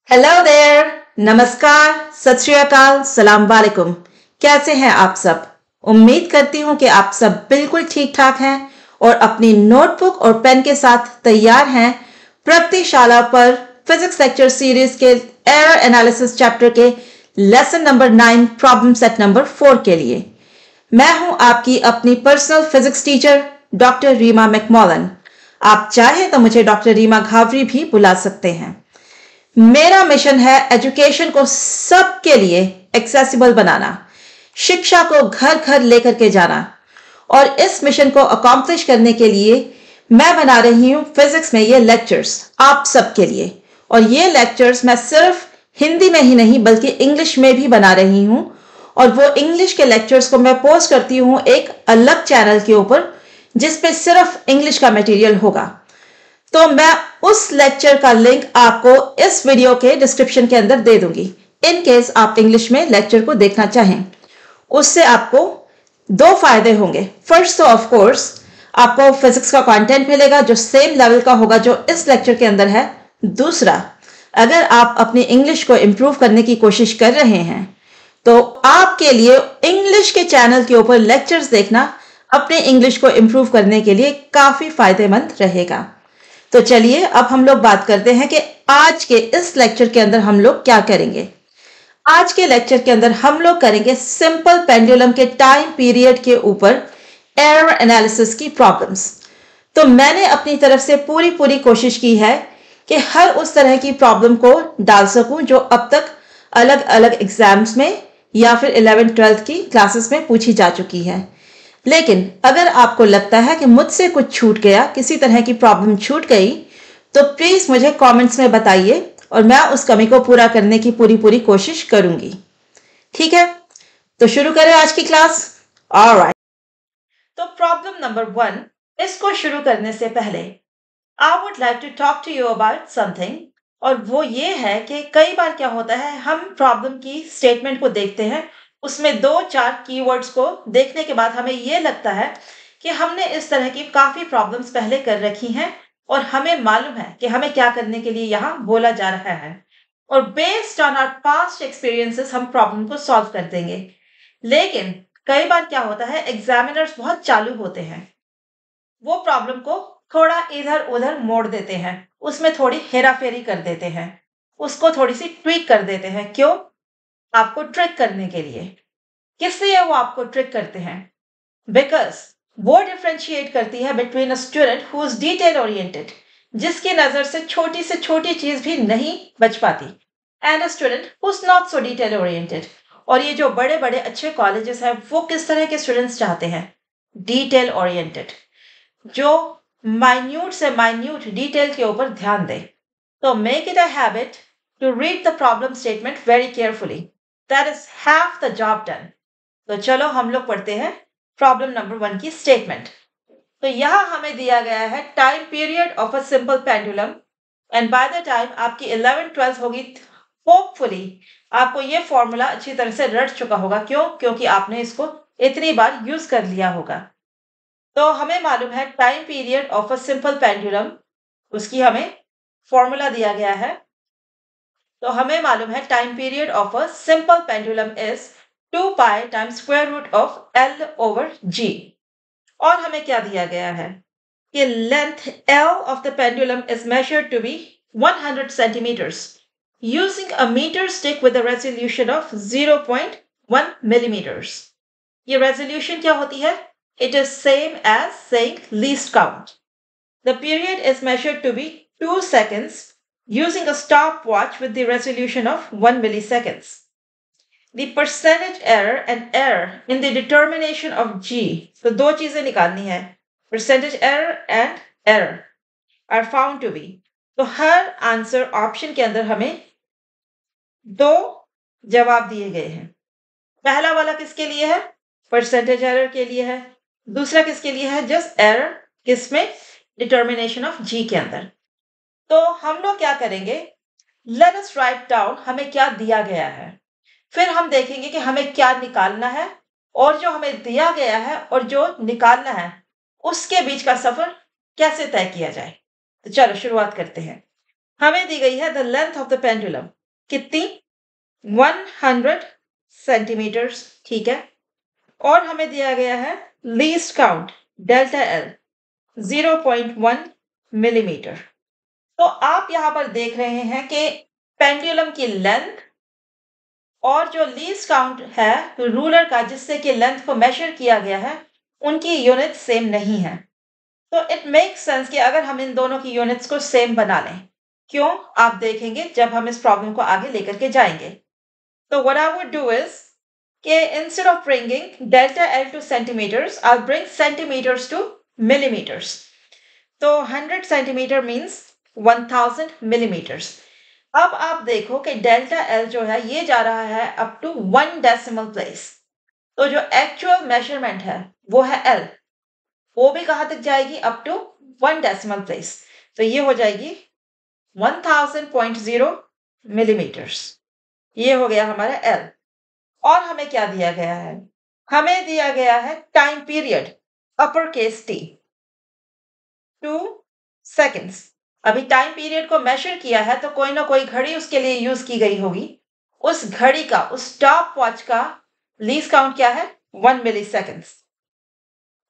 Hello there. नमस्कार, सत श्री अकाल, सलाम वालेकुम। कैसे हैं आप सब? उम्मीद करती हूं कि आप सब बिल्कुल ठीक ठाक हैं और अपनी नोटबुक और पेन के साथ तैयार हैं प्रगतिशाला पर फिजिक्स लेक्चर सीरीज के एरर एनालिसिस चैप्टर के lesson number 9 problem set number 4 के लिए। मैं हूं आपकी अपनी personal physics teacher doctor Reema मैकमोलन। आप चाहे तो मुझे डॉक्टर रीमा घावरी भी बुला सकते हैं। मेरा मिशन है एजुकेशन को सबके लिए एक्सेसिबल बनाना, शिक्षा को घर घर लेकर के जाना, और इस मिशन को अकॉम्प्लिश करने के लिए मैं बना रही हूं फिजिक्स में ये लेक्चर्स आप सबके लिए। और ये लेक्चर्स मैं सिर्फ हिंदी में ही नहीं बल्कि इंग्लिश में भी बना रही हूं, और वो इंग्लिश के लेक्चर्स को मैं पोस्ट करती हूं एक अलग चैनल के ऊपर जिसपे सिर्फ इंग्लिश का मटेरियल होगा। तो मैं उस लेक्चर का लिंक आपको इस वीडियो के डिस्क्रिप्शन के अंदर दे दूंगी इन केस आप इंग्लिश में लेक्चर को देखना चाहें। उससे आपको दो फायदे होंगे। फर्स्ट तो ऑफ कोर्स आपको फिजिक्स का कंटेंट मिलेगा जो सेम लेवल का होगा जो इस लेक्चर के अंदर है। दूसरा, अगर आप अपनी इंग्लिश को इंप्रूव करने की कोशिश कर रहे हैं तो आपके लिए इंग्लिश के चैनल के ऊपर लेक्चर्स देखना अपने इंग्लिश को इंप्रूव करने के लिए काफी फायदेमंद रहेगा। तो चलिए अब हम लोग बात करते हैं कि आज के इस लेक्चर के अंदर हम लोग क्या करेंगे। आज के लेक्चर के अंदर हम लोग करेंगे सिंपल पेंडुलम के टाइम पीरियड के ऊपर एरर एनालिसिस की प्रॉब्लम्स। तो मैंने अपनी तरफ से पूरी कोशिश की है कि हर उस तरह की प्रॉब्लम को डाल सकूं जो अब तक अलग अलग एग्जाम्स में या फिर 11th-12th की क्लासेस में पूछी जा चुकी है। लेकिन अगर आपको लगता है कि मुझसे कुछ छूट गया, किसी तरह की प्रॉब्लम छूट गई, तो प्लीज मुझे कमेंट्स में बताइए और मैं उस कमी को पूरा करने की पूरी कोशिश करूंगी। ठीक है, तो शुरू करें आज की क्लास। ऑलराइट, तो प्रॉब्लम नंबर 1, इसको शुरू करने से पहले I would like to talk to you about something. और वो ये है कि कई बार क्या होता है, हम प्रॉब्लम की स्टेटमेंट को देखते हैं, उसमें 2-4 कीवर्ड्स को देखने के बाद हमें ये लगता है कि हमने इस तरह की काफी प्रॉब्लम्स पहले कर रखी हैं और हमें मालूम है कि हमें क्या करने के लिए यहाँ बोला जा रहा है, और based on our past experiences हम प्रॉब्लम को सॉल्व कर देंगे। लेकिन कई बार क्या होता है, एग्जामिनर्स बहुत चालू होते हैं, वो प्रॉब्लम को थोड़ा इधर उधर मोड़ देते हैं, उसमें थोड़ी हेराफेरी कर देते हैं, उसको थोड़ी सी ट्वीक कर देते हैं। क्यों? आपको ट्रिक करने के लिए। किस लिए वो आपको ट्रिक करते हैं? बिकॉज वो डिफ्रेंशिएट करती है between a student who is detail oriented, जिसकी नजर से छोटी चीज भी नहीं बच पाती, and a student who is not so detail oriented. और ये जो बड़े बड़े अच्छे कॉलेजेस हैं वो किस तरह के स्टूडेंट्स चाहते हैं? डिटेल ओरिएंटेड, जो माइन्यूट से माइन्यूट डिटेल के ऊपर ध्यान दे। तो make it a habit to read the problem statement very carefully. That is half the job done. तो चलो हम लोग पढ़ते हैं प्रॉब्लम नंबर 1 की स्टेटमेंट। तो यहां हमें दिया गया है time period of a simple pendulum, and by the time आपकी 11th-12th होगी, होपफुली आपको ये फॉर्मूला अच्छी तरह से रट चुका होगा। क्यों? क्योंकि आपने इसको इतनी बार यूज कर लिया होगा। तो हमें मालूम है time period of a simple pendulum, उसकी हमें फॉर्मूला दिया गया है। तो हमें मालूम है time period of a simple pendulum is 2 pi times square root of L over G। और हमें क्या दिया गया है कि length L of the pendulum is measured to be 100 centimetres using a metre stick with a resolution of 0.1 millimetres. ये resolution क्या होती है? It is same as saying least count. The period is measured to be 2 seconds using a stopwatch with the resolution of 1 milliseconds. The percentage error and error in the determination of G, तो दो चीजें निकालनी है, percentage error and error are found to be। तो हर answer option के अंदर हमें दो जवाब दिए गए हैं। पहला वाला किसके लिए है? परसेंटेज एरर के लिए है। दूसरा किसके लिए है? जस्ट एरर, किसमें? डिटर्मिनेशन ऑफ जी के अंदर। तो हम लोग क्या करेंगे, लेट अस राइट डाउन हमें क्या दिया गया है, फिर हम देखेंगे कि हमें क्या निकालना है, और जो हमें दिया गया है और जो निकालना है उसके बीच का सफर कैसे तय किया जाए। तो चलो शुरुआत करते हैं। हमें दी गई है the length of the pendulum, कितनी? 100 सेंटीमीटर्स, ठीक है। और हमें दिया गया है least count delta L 0.1 millimetre. तो आप यहाँ पर देख रहे हैं कि पेंडुलम की लेंथ और जो लीस्ट काउंट है रूलर का जिससे कि लेंथ को मेजर किया गया है, उनकी यूनिट सेम नहीं है। तो इट मेक्स सेंस कि अगर हम इन दोनों की यूनिट्स को सेम बना लें। क्यों? आप देखेंगे जब हम इस प्रॉब्लम को आगे लेकर के जाएंगे। तो what I would do is कि instead of bringing delta L to centimetres, I bring centimetres to millimetres. तो 100 सेंटीमीटर मीन्स 1000 मिलीमीटर्स। अब आप देखो कि डेल्टा एल जो है ये जा रहा है अप टू 1 डेसिमल प्लेस। तो जो एक्चुअल मेजरमेंट है वो है एल, वो भी कहां तक जाएगी? Up to 1 decimal place. तो ये हो जाएगी 1000.0 मिलीमीटर्स। ये हो गया हमारा एल। और हमें क्या दिया गया है? हमें दिया गया है टाइम पीरियड अपर केस टी 2 सेकेंड्स। अभी टाइम पीरियड को मेजर किया है तो कोई ना कोई घड़ी उसके लिए यूज की गई होगी। उस घड़ी का, उस स्टॉप वॉच का लीस्ट काउंट क्या है? 1 मिली सेकेंड्स।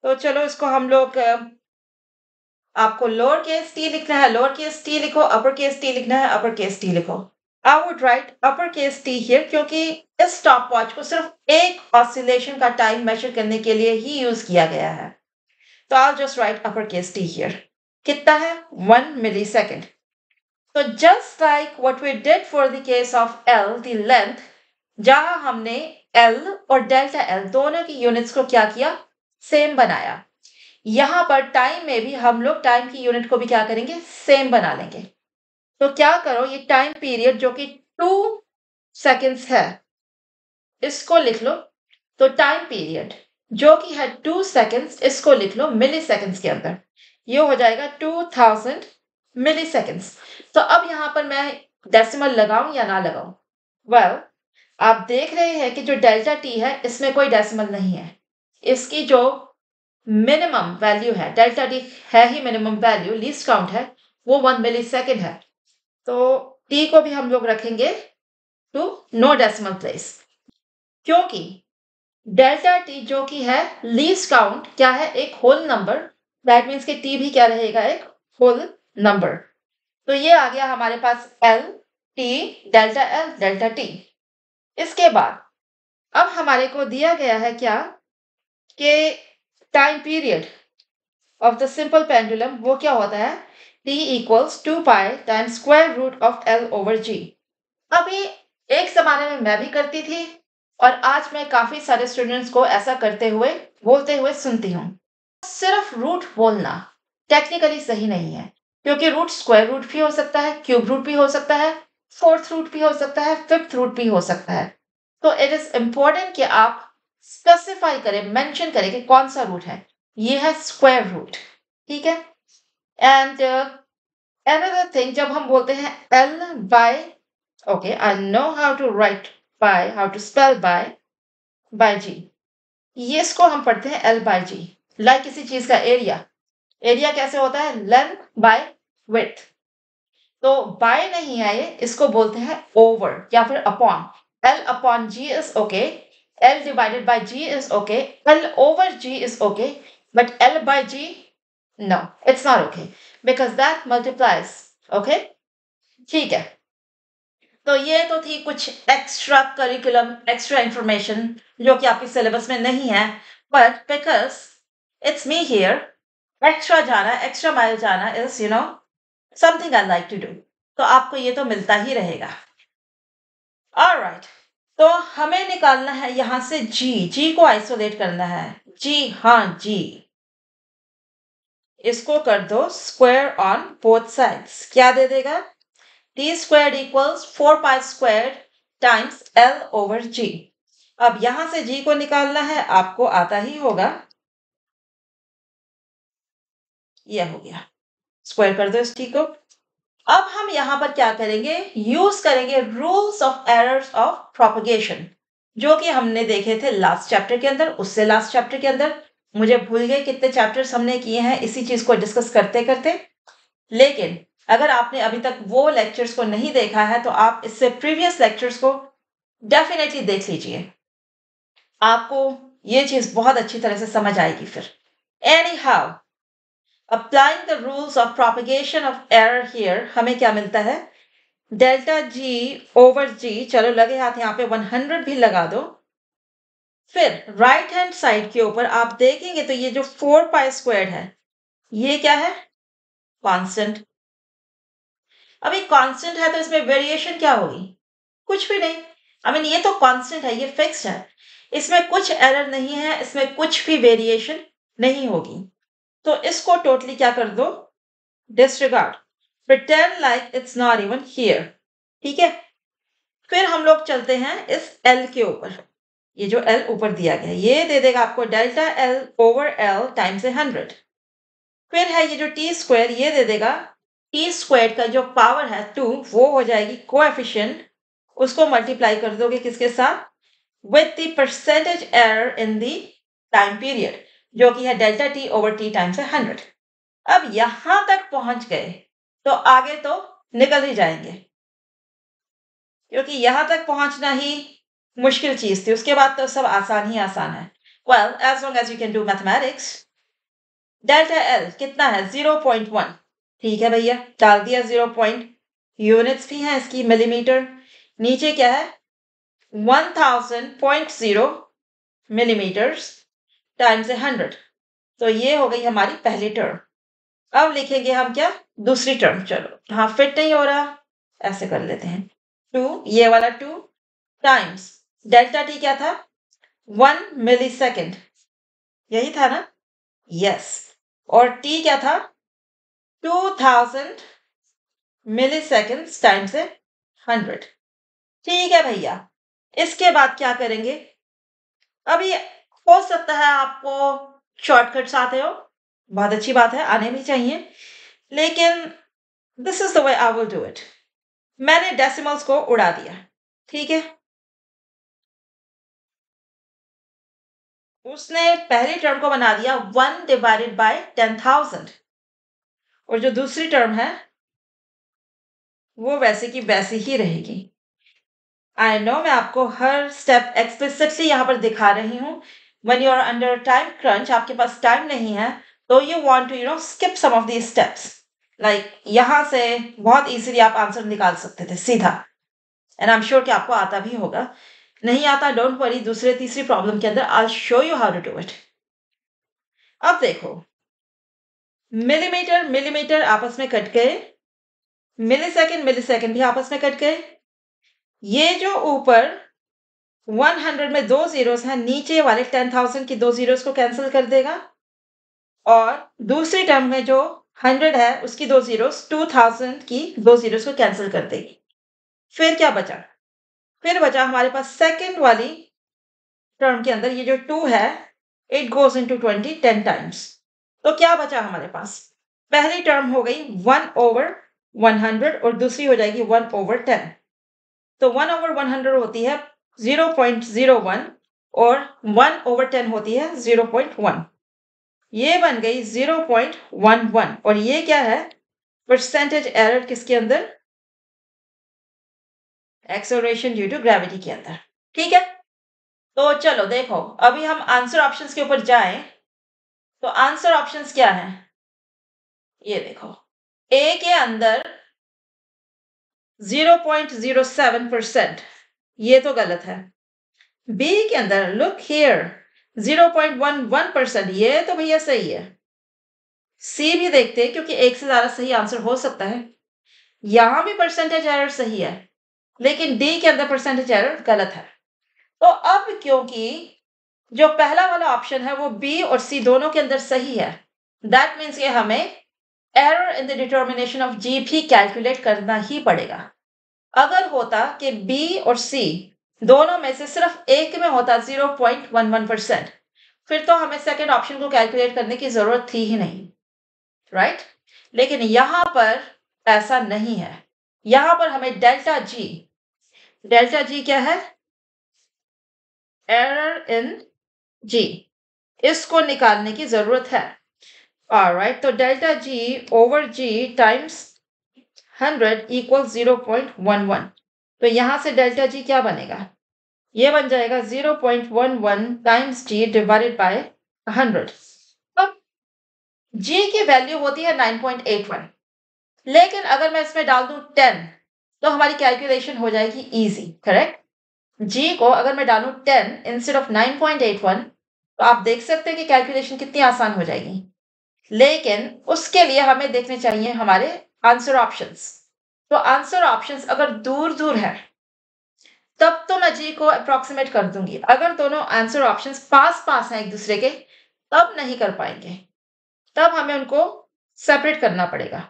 तो चलो इसको हम लोग, आपको लोअर केस टी लिखना है लोअर केस टी लिखो, अपर केस टी लिखना है अपर केस टी लिखो। I would write upper case T here क्योंकि इस स्टॉप वॉच को सिर्फ एक ऑसिलेशन का टाइम मेजर करने के लिए ही यूज किया गया है। तो I just write upper case T here. कितना है? 1 मिली सेकेंड। तो just like what we did for the case of L the length, जहां हमने एल और डेल्टा एल दोनों की यूनिट्स को क्या किया? सेम बनाया। यहां पर टाइम में भी हम लोग टाइम की यूनिट को भी क्या करेंगे? सेम बना लेंगे। तो क्या करो, ये टाइम पीरियड जो कि 2 सेकेंड्स है इसको लिख लो। तो टाइम पीरियड जो कि है 2 सेकेंड्स, इसको लिख लो मिली सेकेंड्स के अंदर। ये हो जाएगा 2000 मिली सेकेंड्स। तो अब यहां पर मैं डेसिमल लगाऊं या ना लगाऊं? वेल, आप देख रहे हैं कि जो डेल्टा टी है इसमें कोई डेसिमल नहीं है। इसकी जो मिनिमम वैल्यू है, डेल्टा टी है ही मिनिमम वैल्यू, लीस्ट काउंट है वो 1 मिली सेकेंड है। तो टी को भी हम लोग रखेंगे टू नो डेसिमल प्लेस, क्योंकि डेल्टा टी जो कि है लीस्ट काउंट क्या है? एक होल नंबर। दैट मीन्स कि टी भी क्या रहेगा? एक होल नंबर। तो ये आ गया हमारे पास L T delta L delta T. इसके बाद अब हमारे को दिया गया है क्या कि time period of the simple pendulum वो क्या होता है? t equals 2 pi times square root of l over g। अभी एक जमाने में मैं भी करती थी और आज मैं काफी सारे स्टूडेंट्स को ऐसा करते हुए बोलते हुए सुनती हूँ। सिर्फ रूट बोलना टेक्निकली सही नहीं है, क्योंकि रूट स्क्वायर रूट भी हो सकता है, क्यूब रूट भी हो सकता है, फोर्थ रूट भी हो सकता है, फिफ्थ रूट भी हो सकता है। तो इट इज इम्पोर्टेंट कि आप स्पेसिफाई करें, मेंशन करें कि कौन सा रूट है। ये है स्क्वायर रूट, ठीक है। एंड अनदर थिंग, जब हम बोलते हैं L by, okay I know how to write by, how to spell by G. ये इसको हम पढ़ते हैं एल बाय जी। लाइक किसी चीज का एरिया, एरिया कैसे होता है? Length by width. तो बाय नहीं है ये, इसको बोलते हैं ओवर या फिर upon. L upon G is okay, L divided by G is okay, L over G is okay, but L by G, no, it's not okay, because that multiplies, okay? ठीक है। तो ये तो थी कुछ एक्स्ट्रा करिकुलम, एक्स्ट्रा इंफॉर्मेशन जो कि आपके सिलेबस में नहीं है, but because it's me here, extra जाना, एक्स्ट्रा माइल जाना is something I like to do. तो आपको ये तो मिलता ही रहेगा। ऑलराइट, तो हमें निकालना है यहां से जी को आइसोलेट करना है। जी, हाँ जी, इसको कर दो स्क्वायर ऑन बोथ साइड्स। क्या दे देगा? T square equals 4 pi square times L over G. अब यहां से जी को निकालना है, आपको आता ही होगा। यह हो गया, स्क्वायर कर दो इस टी को। अब हम यहां पर क्या करेंगे? यूज करेंगे rules of errors of propagation, जो कि हमने देखे थे लास्ट चैप्टर के अंदर, उससे लास्ट चैप्टर के अंदर। मुझे भूल गए कितने चैप्टर्स हमने किए हैं इसी चीज को डिस्कस करते करते। लेकिन अगर आपने अभी तक वो लेक्चर्स को नहीं देखा है तो आप इससे प्रीवियस लेक्चर्स को डेफिनेटली देख लीजिए, आपको ये चीज बहुत अच्छी तरह से समझ आएगी फिर। Any how, applying the rules of propagation of error here, हमें क्या मिलता है, डेल्टा जी ओवर जी, चलो लगे हाथ यहाँ पे 100 भी लगा दो। फिर राइट हैंड साइड के ऊपर आप देखेंगे तो ये जो 4 पाई स्क्वायर्ड है, ये क्या है, कांस्टेंट। अभी कांस्टेंट है तो इसमें वेरिएशन क्या होगी, कुछ भी नहीं। आई मीन ये तो कांस्टेंट है, ये फिक्स्ड है, इसमें कुछ एरर नहीं है, इसमें कुछ भी वेरिएशन नहीं होगी। तो इसको टोटली क्या कर दो, disregard, pretend like it's not even here. ठीक है, फिर हम लोग चलते हैं इस एल के ऊपर। ये जो एल ऊपर दिया गया है ये दे देगा आपको delta L over L times 100। फिर है ये जो टी स्क्वायर, ये दे देगा टी स्क्वायर का जो पावर है 2, वो हो जाएगी कोएफिशिएंट, उसको मल्टीप्लाई कर दोगे किसके साथ, with the percentage error in the time period, जो कि है delta T over T times 100। अब यहां तक पहुंच गए तो आगे तो निकल ही जाएंगे, क्योंकि यहां तक पहुंचना ही मुश्किल चीज थी, उसके बाद तो सब आसान ही आसान है। Well, as long as you can do mathematics. Delta L कितना है, 0.1। ठीक है भैया, डाल दिया 0. यूनिट्स भी हैं इसकी मिलीमीटर, नीचे क्या है 1000.0 मिलीमीटर्स टाइम्स 100। तो ये हो गई हमारी पहली टर्म। अब लिखेंगे हम क्या, दूसरी टर्म। चलो हाँ, फिट नहीं हो रहा, ऐसे कर लेते हैं, 2, ये वाला 2 टाइम्स डेल्टा टी क्या था, 1 मिली सेकेंड, यही था ना, यस। और टी क्या था, 2000 मिली सेकेंड टाइम्स 100। ठीक है भैया, इसके बाद क्या करेंगे, अभी हो सकता है आपको शॉर्टकट्स आते हो, बहुत अच्छी बात है, आने भी चाहिए, लेकिन this is the way I will do it. मैंने डेसिमल्स को उड़ा दिया, ठीक है, उसने पहली टर्म को बना दिया 1 डिवाइडेड बाय 10,000, और जो दूसरी टर्म है वो वैसे की वैसी ही रहेगी। आई नो मैं आपको हर स्टेप एक्सप्लिसिटली यहाँ पर दिखा रही हूँ। When you are under time crunch, आपके पास टाइम नहीं है, तो you want to skip some of these steps, like यहाँ से बहुत इजीली आप आंसर निकाल सकते थे सीधा, एंड आई एम श्योर कि आपको आता भी होगा। नहीं आता, डोंट वरी, दूसरे तीसरी प्रॉब्लम के अंदर I show you how to do it. अब देखो, मिलीमीटर मिलीमीटर आपस में कट गए, मिलीसेकंड भी आपस में कट गए। ये जो ऊपर 100 में 2 जीरोस हैं, नीचे वाले 10,000 की 2 जीरोस को कैंसिल कर देगा, और दूसरी टर्म में जो 100 है उसकी 2 जीरोस 2000 की 2 जीरोस को कैंसिल कर देगी। फिर क्या बचा, फिर बचा हमारे पास सेकंड वाली टर्म के अंदर ये जो 2 है, इट गोज इनटू 20 10 टाइम्स। तो क्या बचा हमारे पास, पहली टर्म हो गई 1 ओवर 100 और दूसरी हो जाएगी 1 ओवर 10। तो 1 ओवर 100 होती है 0.01 और 1 ओवर 10 होती है 0.1। ये बन गई 0.11, और ये क्या है, परसेंटेज एरर किसके अंदर, एक्सेलरेशन ड्यू टू ग्रेविटी के अंदर। ठीक है, तो चलो देखो, अभी हम आंसर ऑप्शंस के ऊपर जाएं, तो आंसर ऑप्शंस क्या है, ये देखो, ए के अंदर 0.07%, ये तो गलत है। बी के अंदर लुक हियर 0.11%, ये तो भैया सही है। सी भी देखते हैं क्योंकि एक से ज्यादा सही आंसर हो सकता है, यहां भी परसेंटेज एरर सही है, लेकिन डी के अंदर परसेंटेज एरर गलत है। तो अब क्योंकि जो पहला वाला ऑप्शन है वो बी और सी दोनों के अंदर सही है, दैट मीन्स ये हमें error in the determination of G भी कैलकुलेट करना ही पड़ेगा। अगर होता कि बी और सी दोनों में से सिर्फ एक में होता 0.11%, फिर तो हमें सेकेंड ऑप्शन को कैलकुलेट करने की जरूरत थी ही नहीं, राइट? लेकिन यहां पर ऐसा नहीं है, यहां पर हमें डेल्टा जी क्या है, एरर इन जी, इसको निकालने की जरूरत है। ऑलराइट, तो delta G over G times 100 equal 0.11। तो यहां से डेल्टा जी क्या बनेगा? ये बन जाएगा 0.11 टाइम्स जी डिवाइडेड बाय 100। अब जी की वैल्यू होती है 9.81, लेकिन अगर मैं इसमें डाल दूं 10 तो हमारी कैलकुलेशन हो जाएगी इजी, करेक्ट? जी को अगर मैं डालूं 10 इंस्टेड ऑफ 9.81 तो आप देख सकते हैं कि कैलकुलेशन कितनी आसान हो जाएगी। लेकिन उसके लिए हमें देखने चाहिए हमारे आंसर ऑप्शंस। तो आंसर ऑप्शंस अगर दूर दूर है तब तो मैं जी को अप्रोक्सीमेट कर दूंगी। अगर दोनों आंसर ऑप्शंस पास पास हैं एक दूसरे के तब नहीं कर पाएंगे, तब हमें उनको सेपरेट करना पड़ेगा।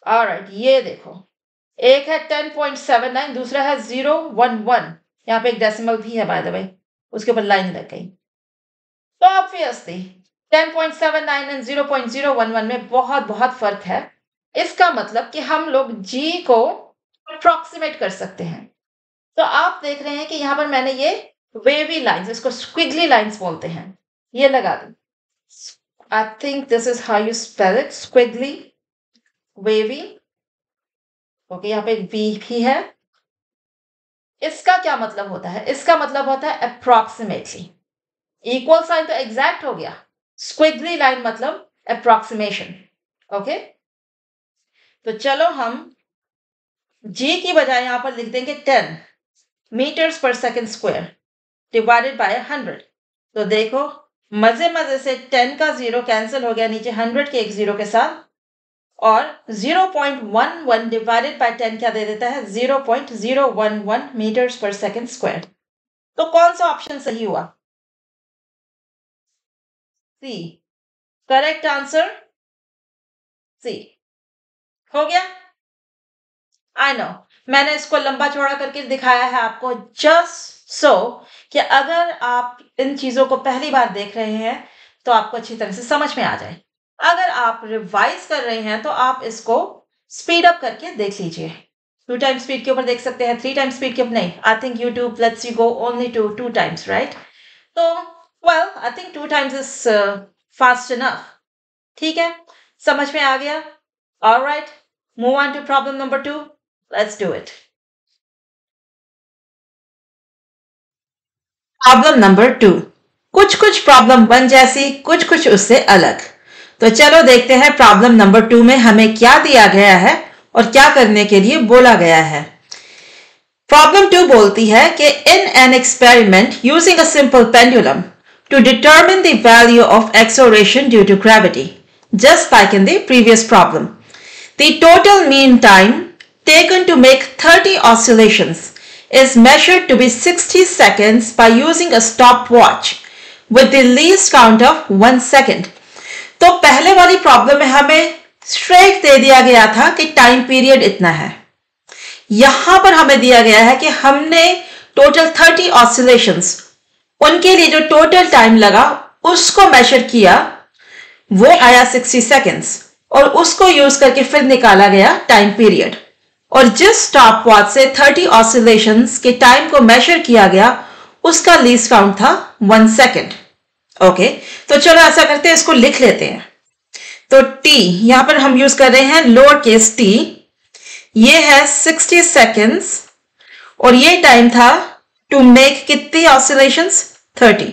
ऑलराइट, ये देखो, एक है 10.79, दूसरा है 0.11। यहाँ पे एक डेसिमल भी है बाय द वे, उसके ऊपर लाइन लग गई। तो ऑब्वियसली 10.79 एंड 0.011 में बहुत बहुत फर्क है। इसका मतलब कि हम लोग जी को अप्रोक्सीमेट कर सकते हैं। तो आप देख रहे हैं कि यहाँ पर मैंने ये वेवी लाइंस, इसको स्क्विगली लाइंस बोलते हैं, ये लगा दी। I think this is how you spell it, squiggly, wavy. Okay, यहाँ पे एक वी भी है। इसका क्या मतलब होता है? इसका मतलब होता है अप्रोक्सीमेटली। इक्वल साइन तो एग्जैक्ट हो गया, स्क्विगली लाइन मतलब अप्रोक्सीमेशन। ओके, तो चलो हम जी की बजाय यहां पर लिख देंगे 10 मीटर्स पर सेकेंड स्क्वायर डिवाइडेड बाय 100। तो देखो, मजे मजे से 10 का 0 कैंसिल हो गया नीचे 100 के एक 0 के साथ, और 0.11 डिवाइडेड बाय 10 क्या दे देता है? 0.011 मीटर्स पर सेकेंड स्क्वायर। तो कौन सा ऑप्शन सही हुआ? सी, करेक्ट आंसर सी हो गया। आई नो मैंने इसको लंबा चौड़ा करके दिखाया है आपको जस्ट सो कि अगर आप इन चीजों को पहली बार देख रहे हैं तो आपको अच्छी तरह से समझ में आ जाए। अगर आप रिवाइज कर रहे हैं तो आप इसको स्पीड अप करके देख लीजिए। 2 टाइम्स स्पीड के ऊपर देख सकते हैं, 3 टाइम्स स्पीड के ऊपर नहीं। I think YouTube lets you go only to 2 times, right? तो well, I think 2 times is fast enough. ठीक है, समझ में आ गया? Alright, move on to problem number 2। Let's do it. Problem number 2। कुछ कुछ प्रॉब्लम 1 जैसी, कुछ कुछ उससे अलग। तो चलो देखते हैं प्रॉब्लम नंबर 2 में हमें क्या दिया गया है और क्या करने के लिए बोला गया है। प्रॉब्लम 2 बोलती है कि in an experiment using a simple pendulum to determine the value of acceleration due to gravity, just like in the previous problem. The total mean time taken to make 30 oscillations is measured to be 60 seconds by using a stopwatch with the least count of 1 second. तो पहले वाली problem में हमें straight दे दिया गया था कि time period इतना है। यहां पर हमें दिया गया है कि हमने टोटल 30 ऑसिलेशंस, उनके लिए जो टोटल टाइम लगा उसको मेजर किया, वो आया 60 सेकेंड्स, और उसको यूज करके फिर निकाला गया टाइम पीरियड। और जिस स्टॉप वॉच से 30 ऑसिलेशंस के टाइम को मेजर किया गया उसका लीस्ट काउंट था 1 सेकेंड। ओके, तो चलो ऐसा करते हैं, इसको लिख लेते हैं। तो t यहां पर हम यूज कर रहे हैं लोअर केस t, ये है 60 सेकेंड्स, और ये टाइम था टू मेक कितनी ऑसिलेशंस? 30।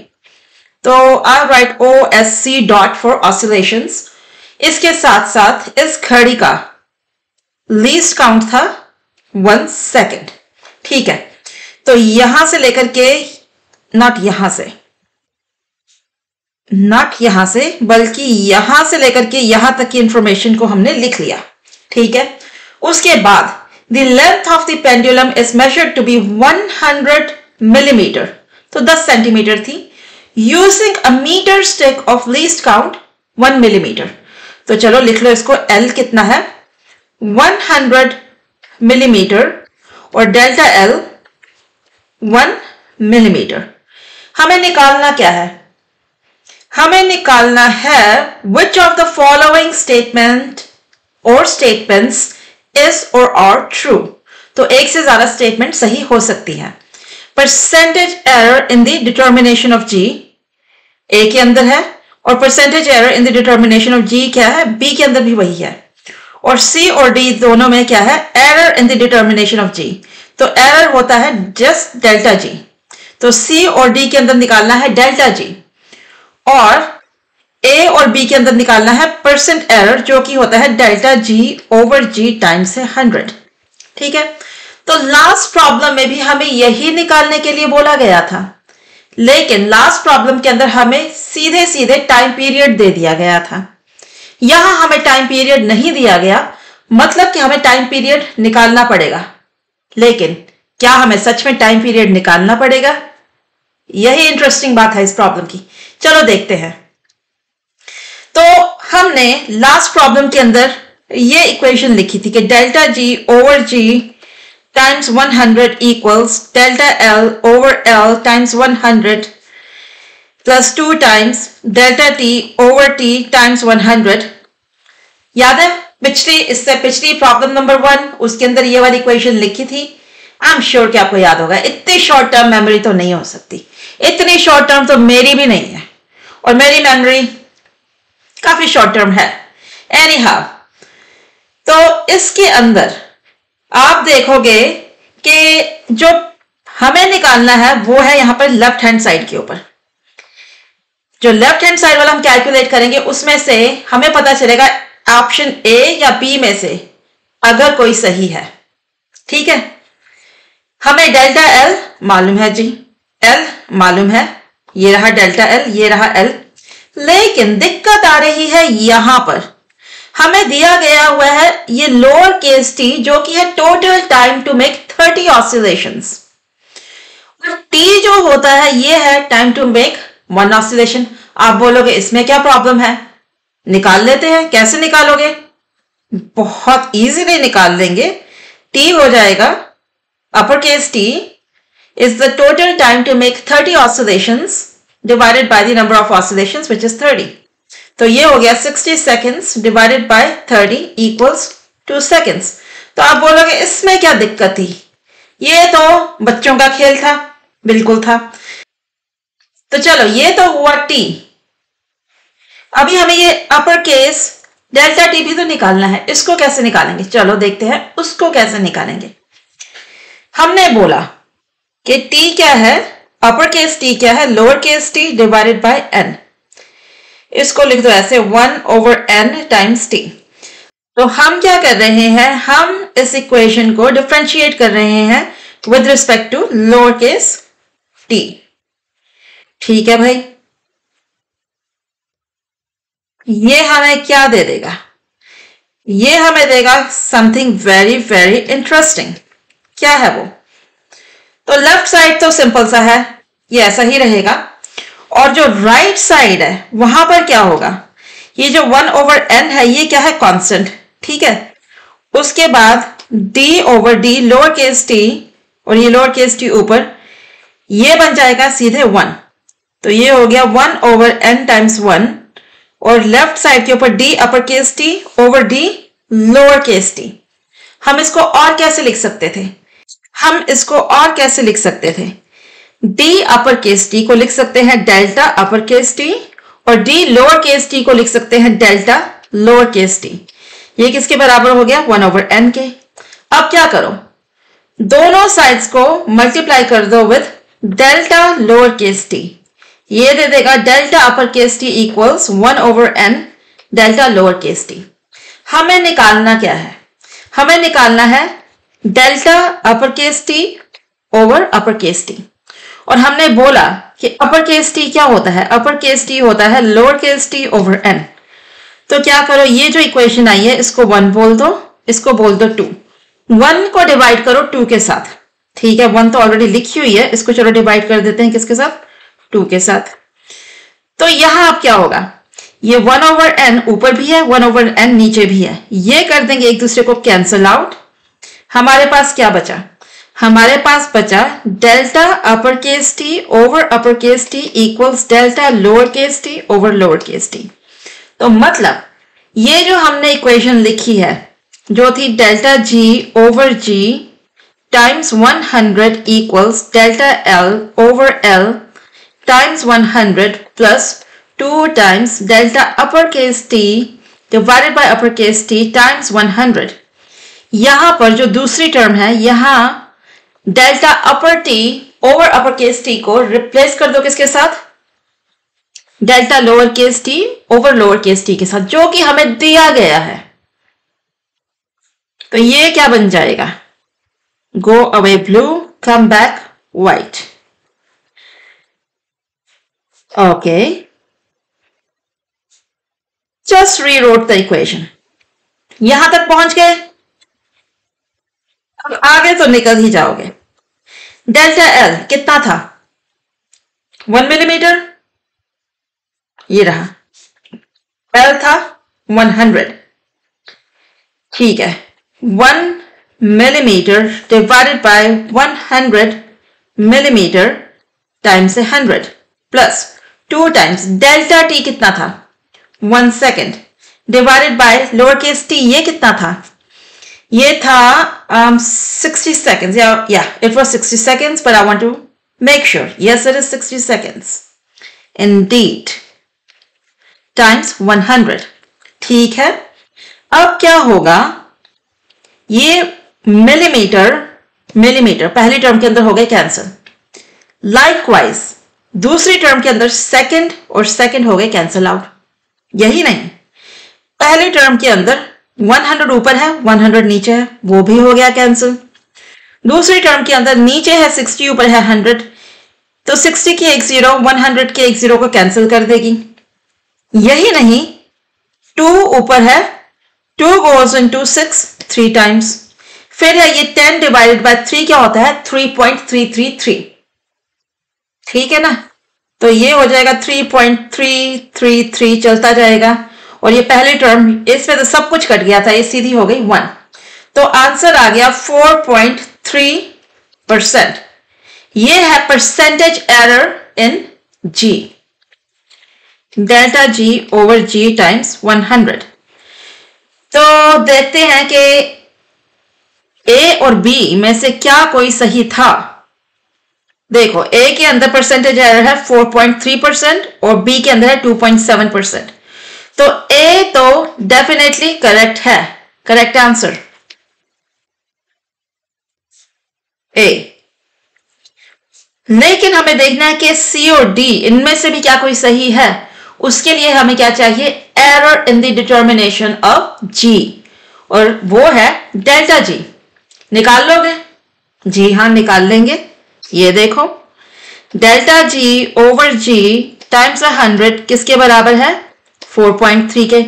तो I write OSC dot for oscillations. इसके साथ साथ इस घड़ी का लीस्ट काउंट था 1 सेकेंड। ठीक है, तो यहां से लेकर के, नॉट यहां से बल्कि यहां से लेकर के यहां तक की इंफॉर्मेशन को हमने लिख लिया। ठीक है, उसके बाद the length of the pendulum is measured to be 100 millimeter, तो 10 सेंटीमीटर थी, using a meter stick of least count 1 millimeter। तो चलो लिख लो इसको, L कितना है? 100 मिलीमीटर, और डेल्टा L 1 मिलीमीटर। हमें निकालना क्या है? हमें निकालना है which of the following statement or statements is or are true। तो एक से ज्यादा स्टेटमेंट सही हो सकती है। Percentage error in the determination of G A के अंदर है, और percentage error in the determination of G क्या है? बी के अंदर भी वही है। और C और D दोनों में क्या है, error in the determination of G। तो एरर होता है जस्ट डेल्टा G। तो C और D के अंदर निकालना है डेल्टा G, और A और B के अंदर निकालना है परसेंट एरर, जो कि होता है delta G over G times 100। ठीक है, तो लास्ट प्रॉब्लम में भी हमें यही निकालने के लिए बोला गया था, लेकिन लास्ट प्रॉब्लम के अंदर हमें सीधे सीधे टाइम पीरियड दे दिया गया था। यहां हमें टाइम पीरियड नहीं दिया गया, मतलब कि हमें टाइम पीरियड निकालना पड़ेगा। लेकिन क्या हमें सच में टाइम पीरियड निकालना पड़ेगा? यही इंटरेस्टिंग बात है इस प्रॉब्लम की। चलो देखते हैं। तो हमने लास्ट प्रॉब्लम के अंदर ये इक्वेशन लिखी थी कि delta G over G times 100 equals delta L over L times 100 plus 2 times delta T over T times 100। याद है इससे पिछली प्रॉब्लम नंबर 1, उसके अंदर ये वाली इक्वेशन लिखी थी। आई एम श्योर कि आपको याद होगा। इतनी शॉर्ट टर्म मेमोरी तो नहीं हो सकती, इतनी शॉर्ट टर्म तो मेरी भी नहीं है, और मेरी मेमोरी काफी शॉर्ट टर्म है। एनी हाउ, तो इसके अंदर आप देखोगे कि जो हमें निकालना है वो है यहां पर लेफ्ट हैंड साइड के ऊपर। जो लेफ्ट हैंड साइड वाला हम कैलकुलेट करेंगे, उसमें से हमें पता चलेगा ऑप्शन ए या बी में से अगर कोई सही है। ठीक है, हमें डेल्टा एल मालूम है जी, एल मालूम है, ये रहा डेल्टा एल, ये रहा एल। लेकिन दिक्कत आ रही है यहां पर, हमें दिया गया हुआ है ये लोअर केस टी, जो कि है total time to make 30 oscillations, और टी जो होता है ये है टाइम टू मेक 1 ऑसिलेशन। आप बोलोगे इसमें क्या प्रॉब्लम है, निकाल लेते हैं। कैसे निकालोगे? बहुत इजीली निकाल लेंगे। टी हो जाएगा अपर case T is the total time to make 30 oscillations divided by the number of oscillations, which is 30. तो ये हो गया 60 seconds divided by 30 equals 2 seconds. तो आप बोलोगे इसमें क्या दिक्कत थी, ये तो बच्चों का खेल था। बिल्कुल था। तो चलो, ये तो हुआ टी। अभी हमें ये अपर केस डेल्टा टी भी तो निकालना है। इसको कैसे निकालेंगे? चलो देखते हैं उसको कैसे निकालेंगे। हमने बोला कि टी क्या है, अपर केस टी क्या है, lower case T divided by N. इसको लिख दो ऐसे 1 ओवर एन टाइम्स टी। तो हम क्या कर रहे हैं, हम इस इक्वेशन को डिफरेंशिएट कर रहे हैं with respect to lower case T. ठीक है भाई, ये हमें क्या दे देगा? ये हमें देगा समथिंग वेरी वेरी इंटरेस्टिंग। क्या है वो? तो लेफ्ट साइड तो सिंपल सा है, ये ऐसा ही रहेगा, और जो राइट साइड है वहां पर क्या होगा, ये जो 1 ओवर एन है ये क्या है, कांस्टेंट। ठीक है, उसके बाद d over D lower case T, और ये लोअर केस टी ऊपर, ये बन जाएगा सीधे 1। तो ये हो गया 1 ओवर एन टाइम्स 1, और लेफ्ट साइड के ऊपर d अपर case T over d lower case T. हम इसको और कैसे लिख सकते थे? हम इसको और कैसे लिख सकते थे? d अपर केस टी को लिख सकते हैं डेल्टा अपर केस टी, और d लोअर केस टी को लिख सकते हैं डेल्टा लोअर केस टी। ये किसके बराबर हो गया? 1 ओवर n के। अब क्या करो, दोनों साइड्स को मल्टीप्लाई कर दो with delta lower case T. ये दे देगा delta upper case T equals 1 over n delta lower case T. हमें निकालना क्या है? हमें निकालना है delta upper case T over upper case T. और हमने बोला कि अपर केस टी क्या होता है? अपर केस टी होता है lower case T over n। तो क्या करो, ये जो इक्वेशन आई है इसको 1 बोल दो, इसको बोल दो 2। 1 को डिवाइड करो 2 के साथ। ठीक है, 1 तो ऑलरेडी लिखी हुई है, इसको चलो डिवाइड कर देते हैं किसके साथ? 2 के साथ। तो यहां अब क्या होगा, ये 1 ओवर n ऊपर भी है, 1 ओवर n नीचे भी है, ये कर देंगे एक दूसरे को कैंसल आउट। हमारे पास क्या बचा? हमारे पास बचा delta upper case T over upper case T equals delta lower case T over lower case T. तो मतलब ये जो हमने इक्वेशन लिखी है, जो थी delta G over G times 100 equals delta L over L times 100 plus 2 times delta upper case T divided by upper case T times 100। यहां पर जो दूसरी टर्म है, यहां delta upper T over upper case T को replace कर दो किसके साथ? Delta lower case T over lower case T के साथ, जो कि हमें दिया गया है। तो ये क्या बन जाएगा? Go away blue, come back white. Okay, just rewrote the equation. यहां तक पहुंच गए, अब आगे तो निकल ही जाओगे। डेल्टा एल कितना था? 1 मिलीमीटर, ये रहा। एल था 100, ठीक है। 1 millimetre divided by 100 millimetre times 100 plus 2 times delta T कितना था? 1 second divided by lower case T, ये कितना था? ये था 60 seconds. Yeah, it was 60 seconds, but I want to make sure. Yes, it is 60 seconds. Indeed. Times 100. ठीक है, अब क्या होगा? ये मिलीमीटर पहली टर्म के अंदर हो गए कैंसिल। लाइकवाइज दूसरी टर्म के अंदर सेकंड और सेकंड हो गए कैंसिल आउट। यही नहीं, पहली टर्म के अंदर 100 ऊपर है, 100 नीचे है, वो भी हो गया कैंसिल। दूसरी टर्म के अंदर नीचे है 60, ऊपर है 100, तो 60 की एक जीरो 100 के एक जीरो को कैंसिल कर देगी। यही नहीं, 2 ऊपर है, 2 goes into 6 3 टाइम्स। फिर है ये 10 डिवाइडेड बाय 3 क्या होता है? 3.333। ठीक है ना? तो ये हो जाएगा 3.333 चलता जाएगा। और ये पहली टर्म, इसमें तो सब कुछ कट गया था, ये सीधी हो गई 1। तो आंसर आ गया 4.3%। ये है percentage error in G, delta G over G times 100। तो देखते हैं कि ए और बी में से क्या कोई सही था। देखो, ए के अंदर परसेंटेज एरर है 4.3% और बी के अंदर है 2.7%। तो ए तो डेफिनेटली करेक्ट है, करेक्ट आंसर ए। लेकिन हमें देखना है कि सी और डी इनमें से भी क्या कोई सही है। उसके लिए हमें क्या चाहिए? Error in the determination of G, और वो है डेल्टा जी। निकाल लोगे? जी हाँ, निकाल लेंगे। ये देखो, delta G over G times 100 किसके बराबर है? 4.3 के।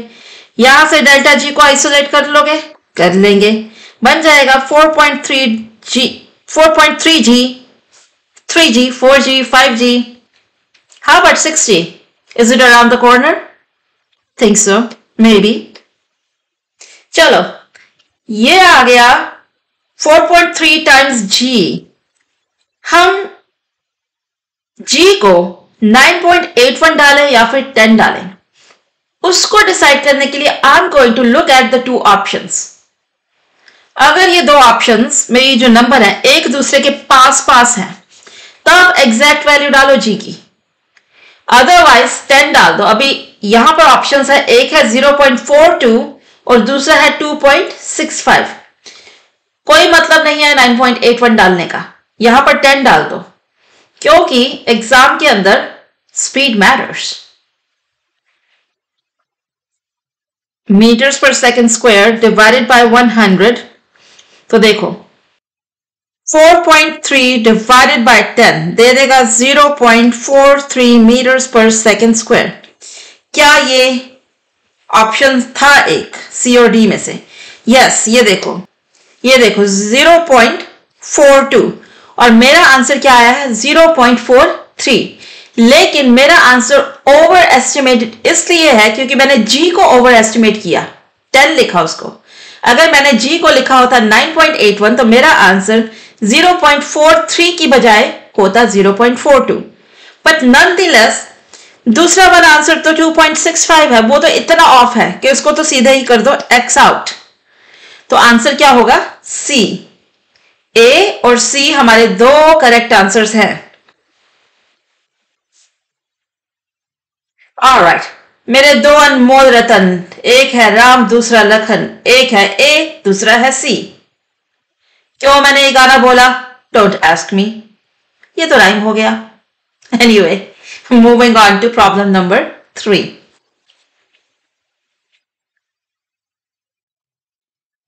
यहां से डेल्टा जी को आइसोलेट कर लोगे? कर लेंगे, बन जाएगा 4.3G, 4.3G, 3G, 4G, 5G. How about 6G? Is it around the corner? Think so, maybe. चलो, ये आ गया 4.3 टाइम्स G। हम G को 9.81 डालें या फिर 10 डालें, उसको डिसाइड करने के लिए I am going to look at the 2 options. अगर ये 2 ऑप्शंस में ये जो नंबर है एक दूसरे के पास पास हैं, तब एग्जैक्ट वैल्यू डालो जी की, अदरवाइज 10 डाल दो। अभी यहां पर ऑप्शंस है, एक है 0.42 और दूसरा है 2.65। कोई मतलब नहीं है 9.81 डालने का, यहां पर 10 डाल दो, क्योंकि एग्जाम के अंदर स्पीड मैटर्स। मीटर्स पर सेकेंड स्क्वायर डिवाइडेड बाय 100। तो देखो, 4.3 डिवाइडेड बाय 10 दे देगा 0.43 मीटर्स पर सेकेंड स्क्वायर। क्या ये ऑप्शन था एक सी और डी में से? यस, ये देखो 0.42 और मेरा आंसर क्या आया है? 0.43। लेकिन मेरा आंसर ओवर एस्टिमेटेड इसलिए है क्योंकि मैंने जी को ओवर एस्टिमेट किया, 10 लिखा उसको। अगर मैंने जी को लिखा होता 9.81 तो मेरा आंसर 0.43 की बजाय होता 0.42। बट नॉनदलेस दूसरा वाला आंसर तो 2.65 है, वो तो इतना ऑफ है कि उसको तो सीधे ही कर दो एक्स आउट। तो आंसर क्या होगा? सी। ए और सी हमारे 2 करेक्ट आंसर्स हैं। ऑलराइट, मेरे दो अनमोल रतन, एक है राम दूसरा लखन, एक है ए दूसरा है सी। क्यों मैंने ये गाना बोला? डोंट आस्क मी, ये तो राइम हो गया। Anyway, moving on to problem number 3।